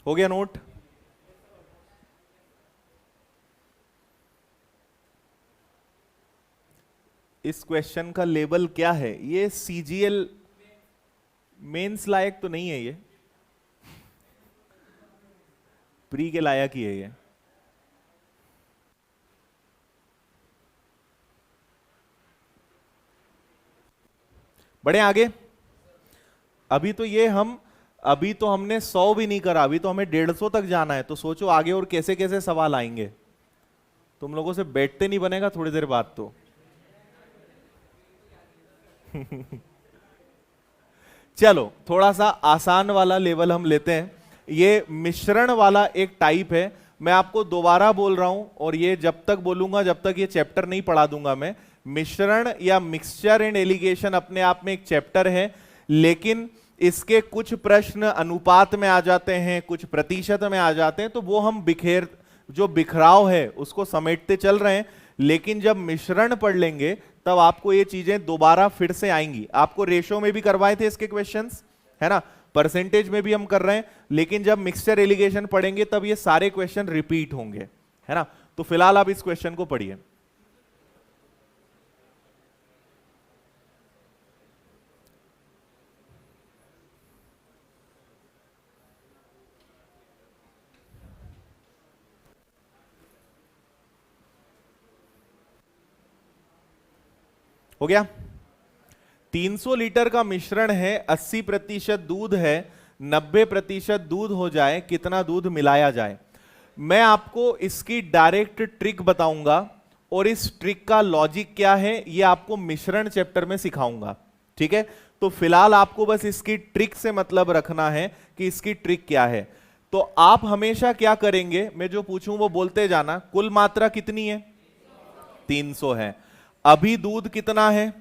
हो गया नोट? इस क्वेश्चन का लेवल क्या है, ये सीजीएल मेंस लायक तो नहीं है, ये प्री के लायक ही है ये। बढ़े आगे। अभी तो हमने 100 भी नहीं करा, अभी तो हमें 150 तक जाना है। तो सोचो आगे और कैसे कैसे सवाल आएंगे। तुम लोगों से बैठते नहीं बनेगा थोड़ी देर बाद तो। चलो थोड़ा सा आसान वाला लेवल हम लेते हैं। ये मिश्रण वाला एक टाइप है। मैं आपको दोबारा बोल रहा हूं, और ये जब तक बोलूंगा जब तक ये चैप्टर नहीं पढ़ा दूंगा मैं। मिश्रण या मिक्सचर एंड एलिगेशन अपने आप में एक चैप्टर है, लेकिन इसके कुछ प्रश्न अनुपात में आ जाते हैं, कुछ प्रतिशत में आ जाते हैं, तो वो हम जो बिखराव है उसको समेटते चल रहे हैं। लेकिन जब मिश्रण पढ़ लेंगे तब आपको ये चीजें दोबारा फिर से आएंगी। आपको रेशो में भी करवाए थे इसके क्वेश्चंस, है ना, परसेंटेज में भी हम कर रहे हैं, लेकिन जब मिक्सचर एलिगेशन पढ़ेंगे तब ये सारे क्वेश्चन रिपीट होंगे, है ना। तो फिलहाल आप इस क्वेश्चन को पढ़िए। हो गया। 300 लीटर का मिश्रण है, 80% दूध है, 90% दूध हो जाए, कितना दूध मिलाया जाए। मैं आपको इसकी डायरेक्ट ट्रिक बताऊंगा, और इस ट्रिक का लॉजिक क्या है ये आपको मिश्रण चैप्टर में सिखाऊंगा, ठीक है। तो फिलहाल आपको बस इसकी ट्रिक से मतलब रखना है कि इसकी ट्रिक क्या है। तो आप हमेशा क्या करेंगे, मैं जो पूछूं वो बोलते जाना। कुल मात्रा कितनी है, 300 है। अभी दूध कितना है,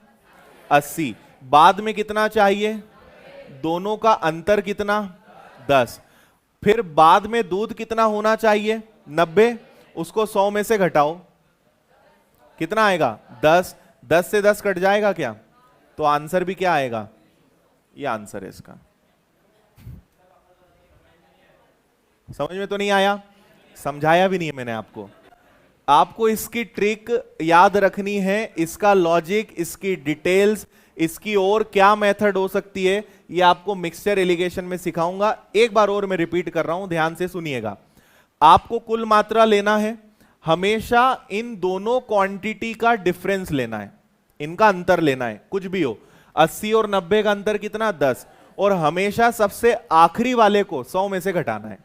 80। बाद में कितना चाहिए, दोनों का अंतर कितना, 10। फिर बाद में दूध कितना होना चाहिए, 90। उसको 100 में से घटाओ, कितना आएगा, 10। 10 से 10 कट जाएगा क्या, तो आंसर भी क्या आएगा, ये आंसर है इसका। समझ में तो नहीं आया, समझाया भी नहीं है मैंने आपको। आपको इसकी ट्रिक याद रखनी है, इसका लॉजिक, इसकी डिटेल्स, इसकी और क्या मेथड हो सकती है, ये आपको मिक्सचर एलिगेशन में सिखाऊंगा। एक बार और मैं रिपीट कर रहा हूं, ध्यान से सुनिएगा। आपको कुल मात्रा लेना है, हमेशा इन दोनों क्वांटिटी का डिफरेंस लेना है, इनका अंतर लेना है, कुछ भी हो। 80 और 90 का अंतर कितना, 10। और हमेशा सबसे आखिरी वाले को 100 में से घटाना है,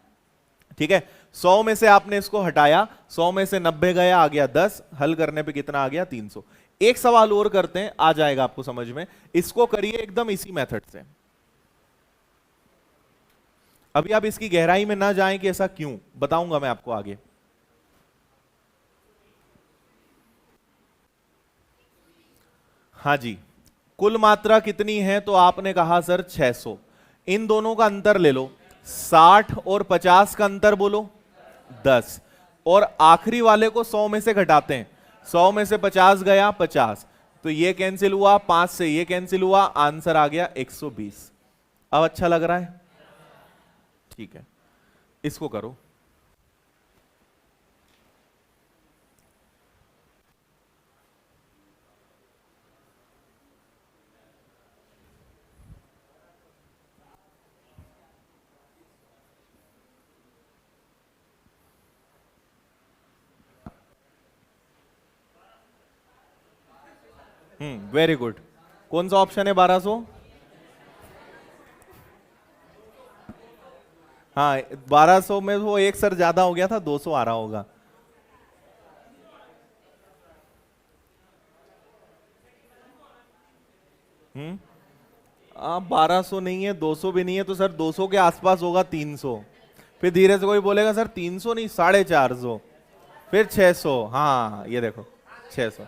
ठीक है। 100 में से आपने इसको हटाया, 100 में से 90 गया, आ गया 10। हल करने पे कितना आ गया, 300। एक सवाल और करते हैं, आ जाएगा आपको समझ में। इसको करिए एकदम इसी मेथड से। अभी आप इसकी गहराई में ना जाएं कि ऐसा क्यों, बताऊंगा मैं आपको आगे। हाँ जी, कुल मात्रा कितनी है? तो आपने कहा सर 600। इन दोनों का अंतर ले लो, 60 और 50 का अंतर बोलो 10, और आखिरी वाले को 100 में से घटाते हैं, 100 में से 50 गया 50, तो ये कैंसिल हुआ, 5 से ये कैंसिल हुआ, आंसर आ गया 120। अब अच्छा लग रहा है? ठीक है, इसको करो। Very good. कौन सा ऑप्शन है 1200? हाँ, 1200 में वो एक सर ज्यादा हो गया था, 200 आ रहा होगा। हम्म 1200 नहीं है, 200 भी नहीं है, तो सर 200 के आसपास होगा 300। फिर धीरे से कोई बोलेगा सर 300 नहीं 450, फिर 600। हाँ ये देखो 600।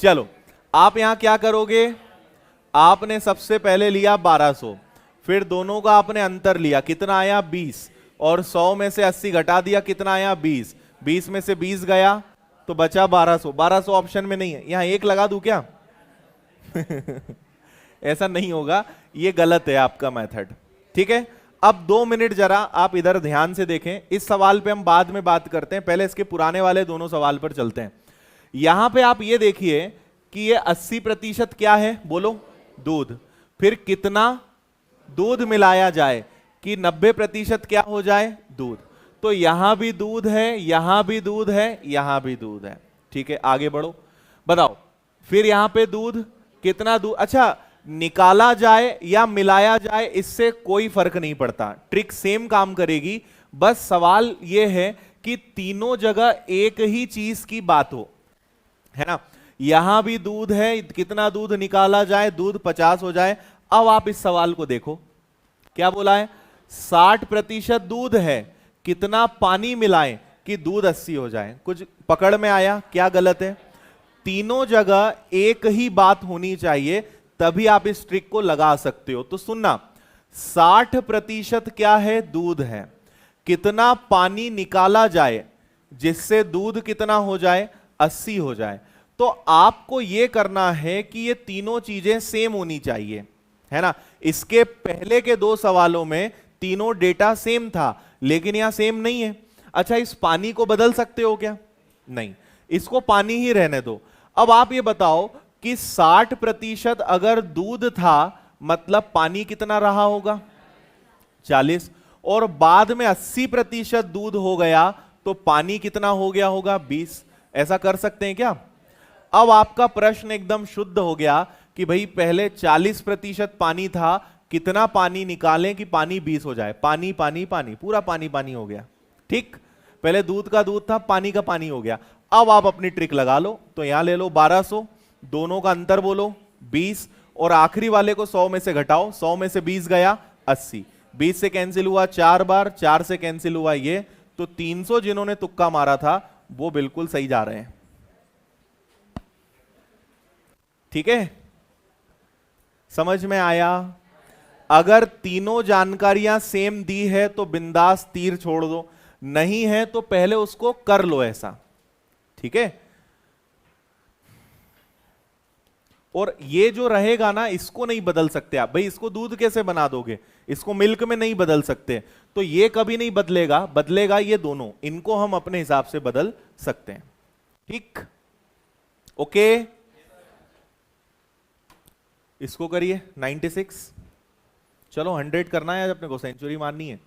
चलो, आप यहां क्या करोगे? आपने सबसे पहले लिया 1200, फिर दोनों का आपने अंतर लिया, कितना आया 20, और 100 में से 80 घटा दिया, कितना आया 20, 20 में से 20 गया तो बचा 1200। 1200 ऑप्शन में नहीं है, यहां एक लगा दूं क्या? ऐसा नहीं होगा, ये गलत है आपका मेथड। ठीक है, अब 2 मिनट जरा आप इधर ध्यान से देखें, इस सवाल पे हम बाद में बात करते हैं, पहले इसके पुराने वाले दोनों सवाल पर चलते हैं। यहां पे आप ये देखिए कि ये 80% क्या है बोलो? दूध। फिर कितना दूध मिलाया जाए कि 90% क्या हो जाए? दूध। तो यहां भी दूध है, यहां भी दूध है, यहां भी दूध है। ठीक है, आगे बढ़ो, बताओ फिर यहां पे दूध, कितना दूध? अच्छा, निकाला जाए या मिलाया जाए इससे कोई फर्क नहीं पड़ता, ट्रिक सेम काम करेगी। बस सवाल यह है कि तीनों जगह एक ही चीज की बात हो, है ना? यहां भी दूध है, कितना दूध निकाला जाए? दूध 50 हो जाए। अब आप इस सवाल को देखो, क्या बोला है? 60% दूध है, कितना पानी मिलाएं कि दूध 80 हो जाए? कुछ पकड़ में आया? क्या गलत है? तीनों जगह एक ही बात होनी चाहिए, तभी आप इस ट्रिक को लगा सकते हो। तो सुनना, 60% क्या है? दूध है। कितना पानी निकाला जाए जिससे दूध कितना हो जाए? 80 हो जाए। तो आपको यह करना है कि ये तीनों चीजें सेम होनी चाहिए, है ना? इसके पहले के 2 सवालों में तीनों डेटा सेम था, लेकिन यहां सेम नहीं है। अच्छा, इस पानी को बदल सकते हो क्या? नहीं, इसको पानी ही रहने दो। अब आप ये बताओ कि 60% अगर दूध था, मतलब पानी कितना रहा होगा? 40, और बाद में 80% दूध हो गया, तो पानी कितना हो गया होगा? 20। ऐसा कर सकते हैं क्या? अब आपका प्रश्न एकदम शुद्ध हो गया कि भाई पहले 40% पानी था, कितना पानी निकालें कि पानी 20 हो जाए? पानी पानी पानी, पूरा पानी पानी हो गया। ठीक, पहले दूध का दूध था, पानी का पानी हो गया। अब आप अपनी ट्रिक लगा लो, तो यहां ले लो 1200, दोनों का अंतर बोलो 20, और आखिरी वाले को 100 में से घटाओ, 100 में से 20 गया 80, 20 से कैंसिल हुआ 4 बार, 4 से कैंसिल हुआ ये, तो 300 जिन्होंने तुक्का मारा था वो बिल्कुल सही जा रहे हैं। ठीक है, समझ में आया? अगर तीनों जानकारियां सेम दी है तो बिंदास तीर छोड़ दो, नहीं है तो पहले उसको कर लो ऐसा। ठीक है, और ये जो रहेगा ना, इसको नहीं बदल सकते आप। भाई इसको दूध कैसे बना दोगे? इसको मिल्क में नहीं बदल सकते, तो ये कभी नहीं बदलेगा, बदलेगा ये दोनों, इनको हम अपने हिसाब से बदल सकते हैं। ठीक, ओके, इसको करिए 96। चलो 100 करना है आज अपने को, सेंचुरी मारनी है।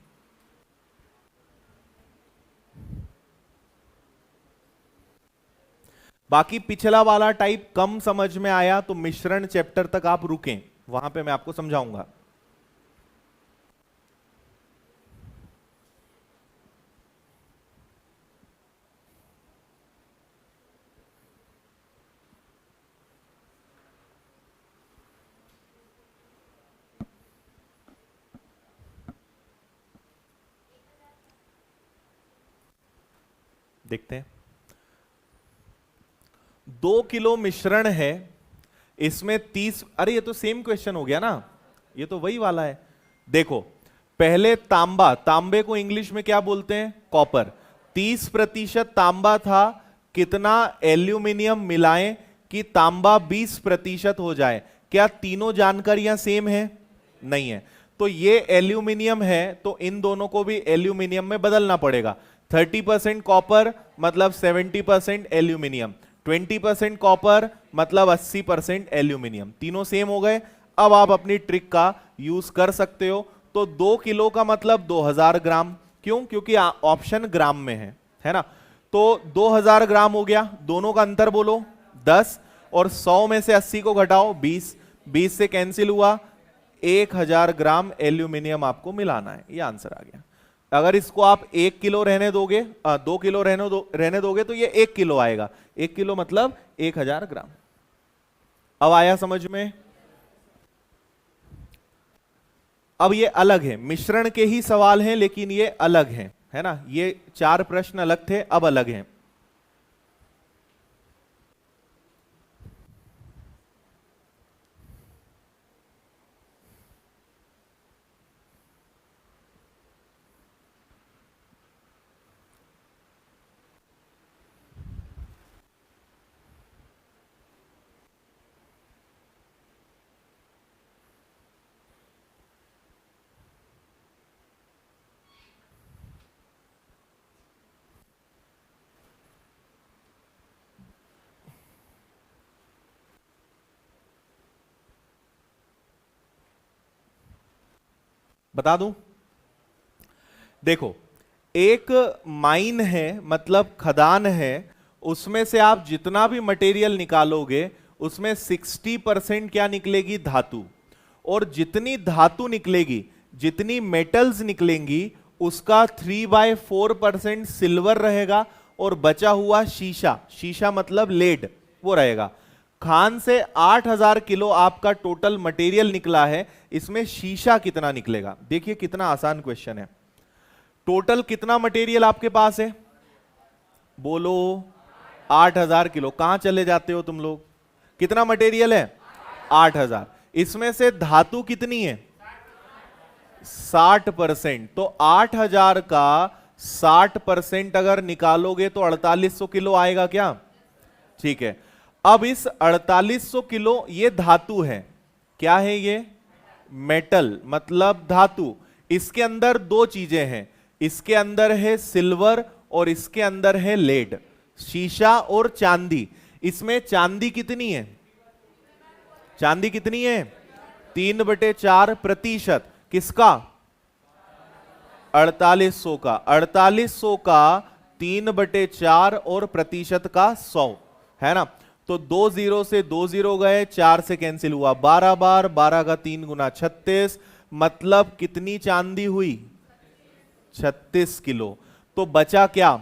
बाकी पिछला वाला टाइप कम समझ में आया तो मिश्रण चैप्टर तक आप रुकें, वहां पे मैं आपको समझाऊंगा। देखते हैं। 2 किलो मिश्रण है, इसमें 30, अरे ये तो सेम क्वेश्चन हो गया ना, ये तो वही वाला है। देखो पहले तांबा, तांबे को इंग्लिश में क्या बोलते हैं? कॉपर। 30% तांबा था, कितना एल्यूमिनियम मिलाएं कि तांबा 20% हो जाए? क्या तीनों जानकारियां सेम है? नहीं है। तो ये एल्यूमिनियम है, तो इन दोनों को भी एल्यूमिनियम में बदलना पड़ेगा। 30% कॉपर मतलब 70% एल्यूमिनियम, 20% कॉपर मतलब 80% एल्यूमिनियम, तीनों सेम हो गए। अब आप अपनी ट्रिक का यूज कर सकते हो। तो 2 किलो का मतलब 2000 ग्राम, क्यों? क्योंकि ऑप्शन ग्राम में है ना। तो 2000 ग्राम हो गया, दोनों का अंतर बोलो 10, और 100 में से 80 को घटाओ 20, 20 से कैंसिल हुआ, 1000 ग्राम एल्यूमिनियम आपको मिलाना है। ये आंसर आ गया। अगर इसको आप 1 किलो रहने दोगे, 2 किलो रहने दोगे तो ये 1 किलो आएगा। 1 किलो मतलब 1000 ग्राम। अब आया समझ में? अब ये अलग है, मिश्रण के ही सवाल हैं लेकिन ये अलग हैं, है ना। ये 4 प्रश्न अलग थे, अब अलग हैं। बता दूं, देखो एक माइन है मतलब खदान है, उसमें से आप जितना भी मटेरियल निकालोगे उसमें 60% क्या निकलेगी? धातु। और जितनी धातु निकलेगी, जितनी मेटल्स निकलेंगी, उसका 3/4% सिल्वर रहेगा, और बचा हुआ शीशा, शीशा मतलब लेड, वो रहेगा। खान से 8000 किलो आपका टोटल मटेरियल निकला है, इसमें शीशा कितना निकलेगा? देखिए कितना आसान क्वेश्चन है। टोटल कितना मटेरियल आपके पास है? बोलो 8000 किलो। कहां चले जाते हो तुम लोग? कितना मटेरियल है? 8000। इसमें से धातु कितनी है? 60%। तो 8000 का 60% अगर निकालोगे तो 4800 किलो आएगा क्या? ठीक है। अब इस 4800 किलो, ये धातु है, क्या है ये? मेटल मतलब धातु। इसके अंदर दो चीजें हैं, इसके अंदर है सिल्वर और इसके अंदर है लेड, शीशा और चांदी। इसमें चांदी कितनी है? चांदी कितनी है? 3/4%। किसका? 4800 का। 4800 का 3/4 और प्रतिशत का 100, है ना। तो 2 जीरो से 2 जीरो गए, 4 से कैंसिल हुआ 12 बार, 12 का 3 गुना 36, मतलब कितनी चांदी हुई? 36 किलो। तो बचा क्या?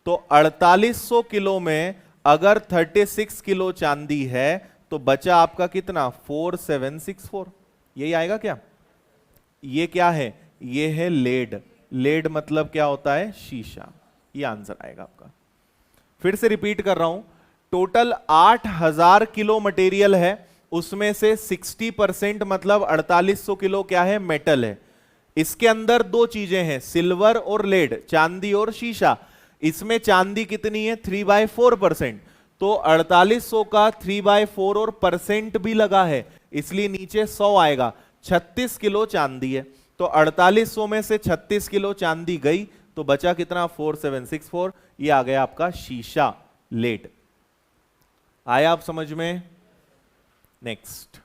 तो 4800 किलो में अगर 36 किलो चांदी है तो बचा आपका कितना? 4764। यही आएगा क्या? ये क्या है? ये है लेड। लेड मतलब क्या होता है? शीशा। ये आंसर आएगा आपका। फिर से रिपीट कर रहा हूं, टोटल 8000 किलो मटेरियल है, उसमें से 60% मतलब 4800 किलो क्या है? मेटल है। इसके अंदर दो चीजें हैं, सिल्वर और लेड, चांदी और शीशा। इसमें चांदी कितनी है? 3/4%। तो 4800 का 3/4 और परसेंट भी लगा है, इसलिए नीचे 100 आएगा। 36 किलो चांदी है, तो 4800 में से 36 किलो चांदी गई, तो बचा कितना? 4764। ये आ गया आपका शीशा, लेड। आया आप समझ में? नेक्स्ट,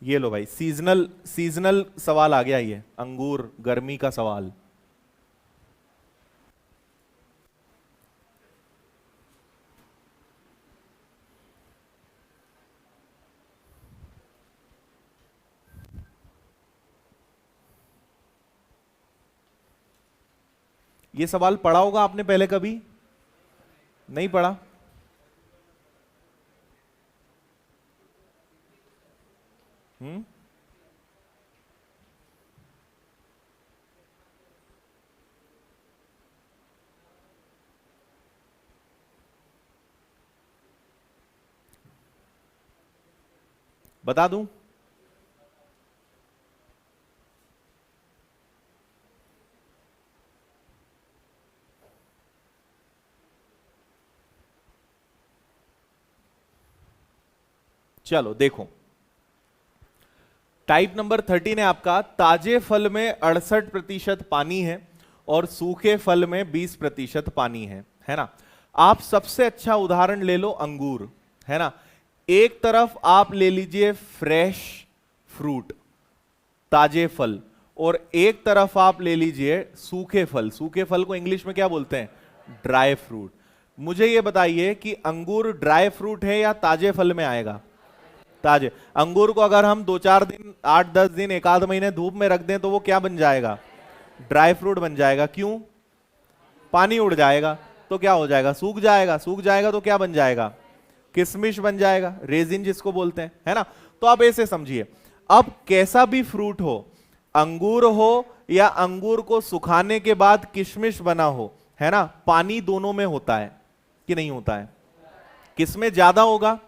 ये लो भाई, सीजनल सीजनल सवाल आ गया, ये अंगूर गर्मी का सवाल। ये सवाल पढ़ा होगा आपने पहले कभी? नहीं पढ़ा? हम्म। बता दूं? चलो देखो, टाइप नंबर 13 है आपका, ताजे फल में 68% पानी है और सूखे फल में 20% पानी है ना। आप सबसे अच्छा उदाहरण ले लो अंगूर, है ना। एक तरफ आप ले लीजिए फ्रेश फ्रूट, ताजे फल, और एक तरफ आप ले लीजिए सूखे फल। सूखे फल को इंग्लिश में क्या बोलते हैं? Dry fruit. मुझे यह बताइए कि अंगूर ड्राई फ्रूट है या ताजे फल में आएगा? ताजे। अंगूर को अगर हम 2-4 दिन, 8-10 दिन, एक आध महीने धूप में रख दें तो वो क्या बन जाएगा? ड्राई फ्रूट बन जाएगा। क्यों? पानी उड़ जाएगा तो क्या हो जाएगा? सूख जाएगा। सूख जाएगा तो क्या बन जाएगा? किशमिश बन जाएगा, रेजिन जिसको बोलते हैं, है ना। तो आप ऐसे समझिए, अब कैसा भी फ्रूट हो, अंगूर हो या अंगूर को सुखाने के बाद किशमिश बना हो, है ना, पानी दोनों में होता है कि नहीं होता है? किसमें ज्यादा होगा?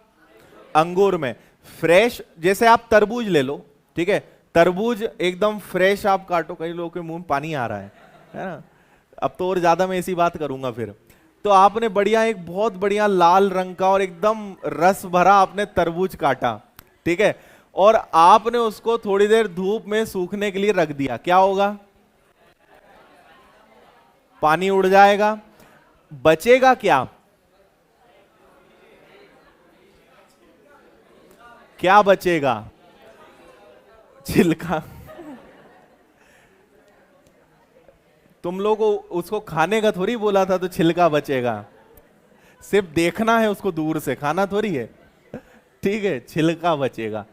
अंगूर में। फ्रेश, जैसे आप तरबूज ले लो, ठीक है, तरबूज एकदम फ्रेश आप काटो, कई लोगों के मुंह में पानी आ रहा है ना। अब तो और ज्यादा मैं ऐसी बात करूंगा फिर। तो आपने बढ़िया, एक बहुत बढ़िया लाल रंग का और एकदम रस भरा आपने तरबूज काटा, ठीक है, और आपने उसको थोड़ी देर धूप में सूखने के लिए रख दिया, क्या होगा? पानी उड़ जाएगा। बचेगा क्या? क्या बचेगा? छिलका। तुम लोग को उसको खाने का थोड़ी बोला था तो छिलका बचेगा, सिर्फ देखना है उसको दूर से, खाना थोड़ी है, ठीक है। छिलका बचेगा।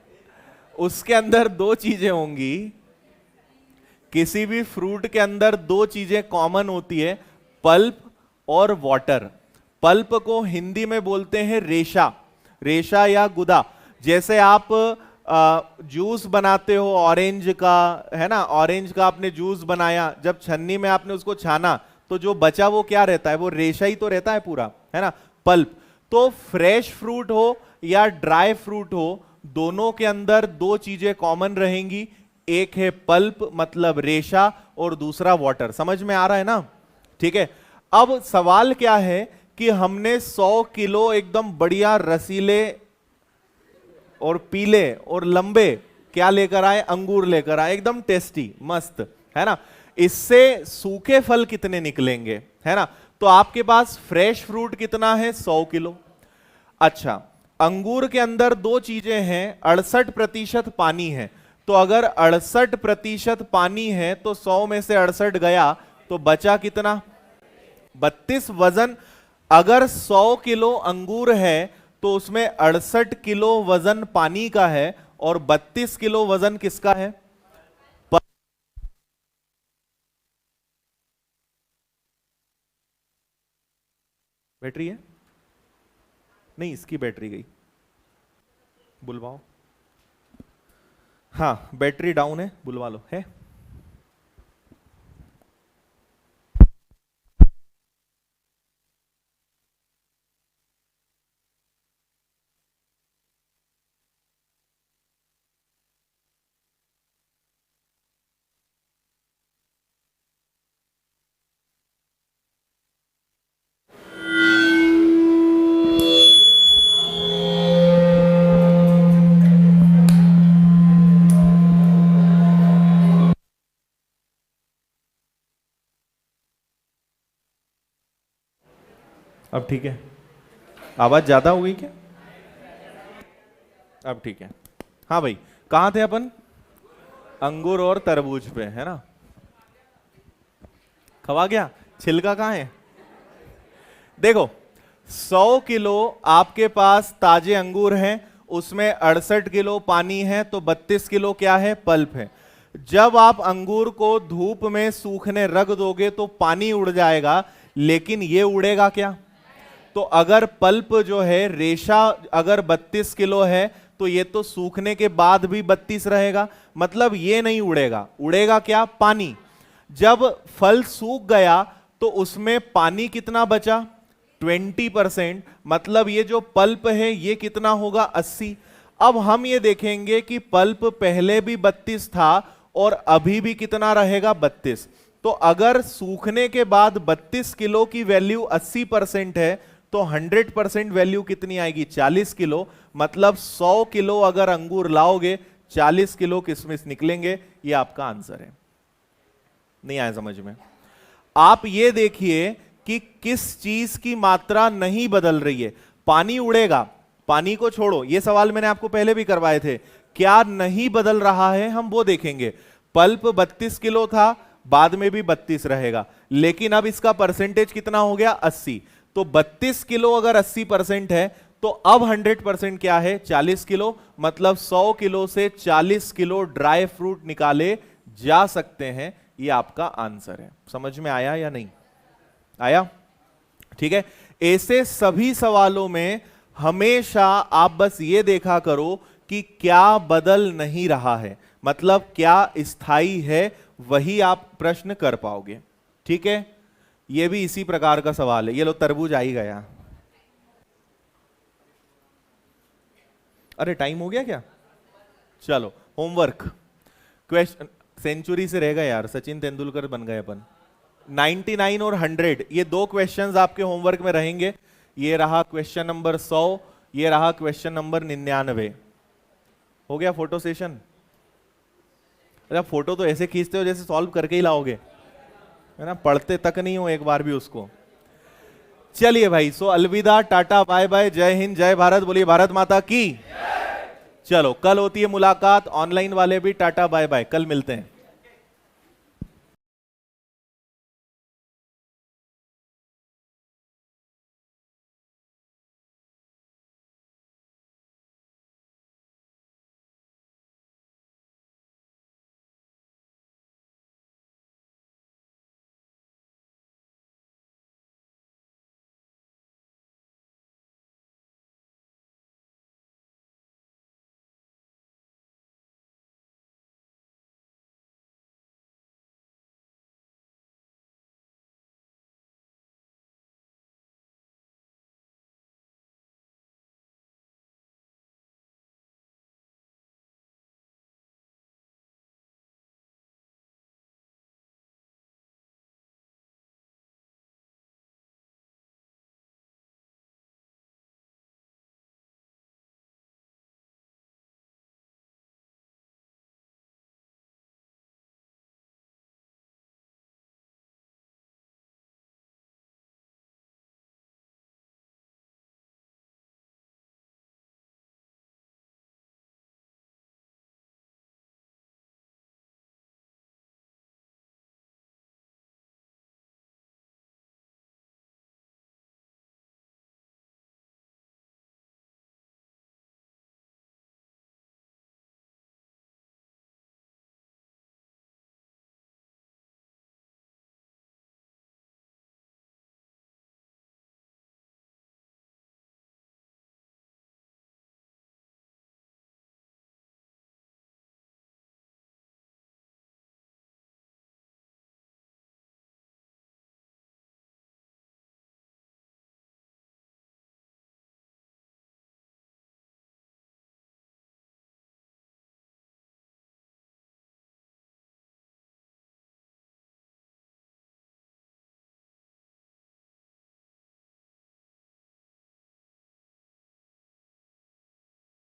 उसके अंदर दो चीजें होंगी, किसी भी फ्रूट के अंदर दो चीजें कॉमन होती है, पल्प और वाटर। पल्प को हिंदी में बोलते हैं रेशा, रेशा या गुदा। जैसे आप जूस बनाते हो ऑरेंज का, है ना, ऑरेंज का आपने जूस बनाया, जब छन्नी में आपने उसको छाना तो जो बचा वो क्या रहता है? वो रेशा ही तो रहता है पूरा, है ना, पल्प। तो फ्रेश फ्रूट हो या ड्राई फ्रूट हो, दोनों के अंदर दो चीजें कॉमन रहेंगी, एक है पल्प मतलब रेशा और दूसरा वाटर। समझ में आ रहा है ना? ठीक है। अब सवाल क्या है कि हमने 100 किलो एकदम बढ़िया रसीले और पीले और लंबे क्या लेकर आए? अंगूर लेकर आए, एकदम टेस्टी मस्त, है ना। इससे सूखे फल कितने निकलेंगे, है ना? तो आपके पास फ्रेश फ्रूट कितना है? 100 किलो। अच्छा, अंगूर के अंदर दो चीजें हैं, 68% पानी है, तो अगर 68% पानी है तो 100 में से 68 गया तो बचा कितना? 32 वजन। अगर 100 किलो अंगूर है तो उसमें 68 किलो वजन पानी का है और 32 किलो वजन किसका है? बैटरी है? नहीं, इसकी बैटरी गई, बुलवाओ। हाँ, बैटरी डाउन है, बुलवा लो। है? अब ठीक है? आवाज ज्यादा हो गई क्या? अब ठीक है। हाँ भाई, कहां थे अपन? अंगूर और तरबूज पे, है ना। खवा गया? छिलका कहां है? देखो, 100 किलो आपके पास ताजे अंगूर हैं, उसमें 68 किलो पानी है, तो 32 किलो क्या है? पल्प है। जब आप अंगूर को धूप में सूखने रख दोगे तो पानी उड़ जाएगा, लेकिन ये उड़ेगा क्या? तो अगर पल्प जो है, रेशा अगर 32 किलो है तो ये तो सूखने के बाद भी 32 रहेगा, मतलब ये नहीं उड़ेगा। उड़ेगा क्या? पानी। जब फल सूख गया तो उसमें पानी कितना बचा? 20%। मतलब ये जो पल्प है ये कितना होगा? 80। अब हम ये देखेंगे कि पल्प पहले भी 32 था और अभी भी कितना रहेगा 32। तो अगर सूखने के बाद 32 किलो की वैल्यू 80% है तो 100% वैल्यू कितनी आएगी 40 किलो। मतलब 100 किलो अगर अंगूर लाओगे 40 किलो किशमिश निकलेंगे। ये आपका आंसर है। नहीं आया समझ में? आप ये देखिए कि किस चीज की मात्रा नहीं बदल रही है। पानी उड़ेगा, पानी को छोड़ो, ये सवाल मैंने आपको पहले भी करवाए थे। क्या नहीं बदल रहा है हम वो देखेंगे। पल्प 32 किलो था, बाद में भी 32 रहेगा, लेकिन अब इसका परसेंटेज कितना हो गया 80। तो 32 किलो अगर 80% है तो अब 100% क्या है 40 किलो। मतलब 100 किलो से 40 किलो ड्राई फ्रूट निकाले जा सकते हैं। ये आपका आंसर है। समझ में आया या नहीं आया? ठीक है। ऐसे सभी सवालों में हमेशा आप बस ये देखा करो कि क्या बदल नहीं रहा है, मतलब क्या स्थायी है, वही आप प्रश्न कर पाओगे। ठीक है। ये भी इसी प्रकार का सवाल है। ये लो तरबूज आ ही गया। अरे टाइम हो गया क्या? चलो होमवर्क। क्वेश्चन सेंचुरी से रहेगा यार, सचिन तेंदुलकर बन गए अपन। 99 और 100 ये दो क्वेश्चंस आपके होमवर्क में रहेंगे। ये रहा क्वेश्चन नंबर 100, ये रहा क्वेश्चन नंबर 99। हो गया फोटो सेशन। अरे फोटो तो ऐसे खींचते हो जैसे सॉल्व करके ही लाओगे, है ना, पढ़ते तक नहीं हो एक बार भी उसको। चलिए भाई, सो अलविदा, टाटा बाय बाय, जय हिंद जय भारत, बोलिए भारत माता की। चलो कल होती है मुलाकात, ऑनलाइन वाले भी टाटा बाय बाय, कल मिलते हैं।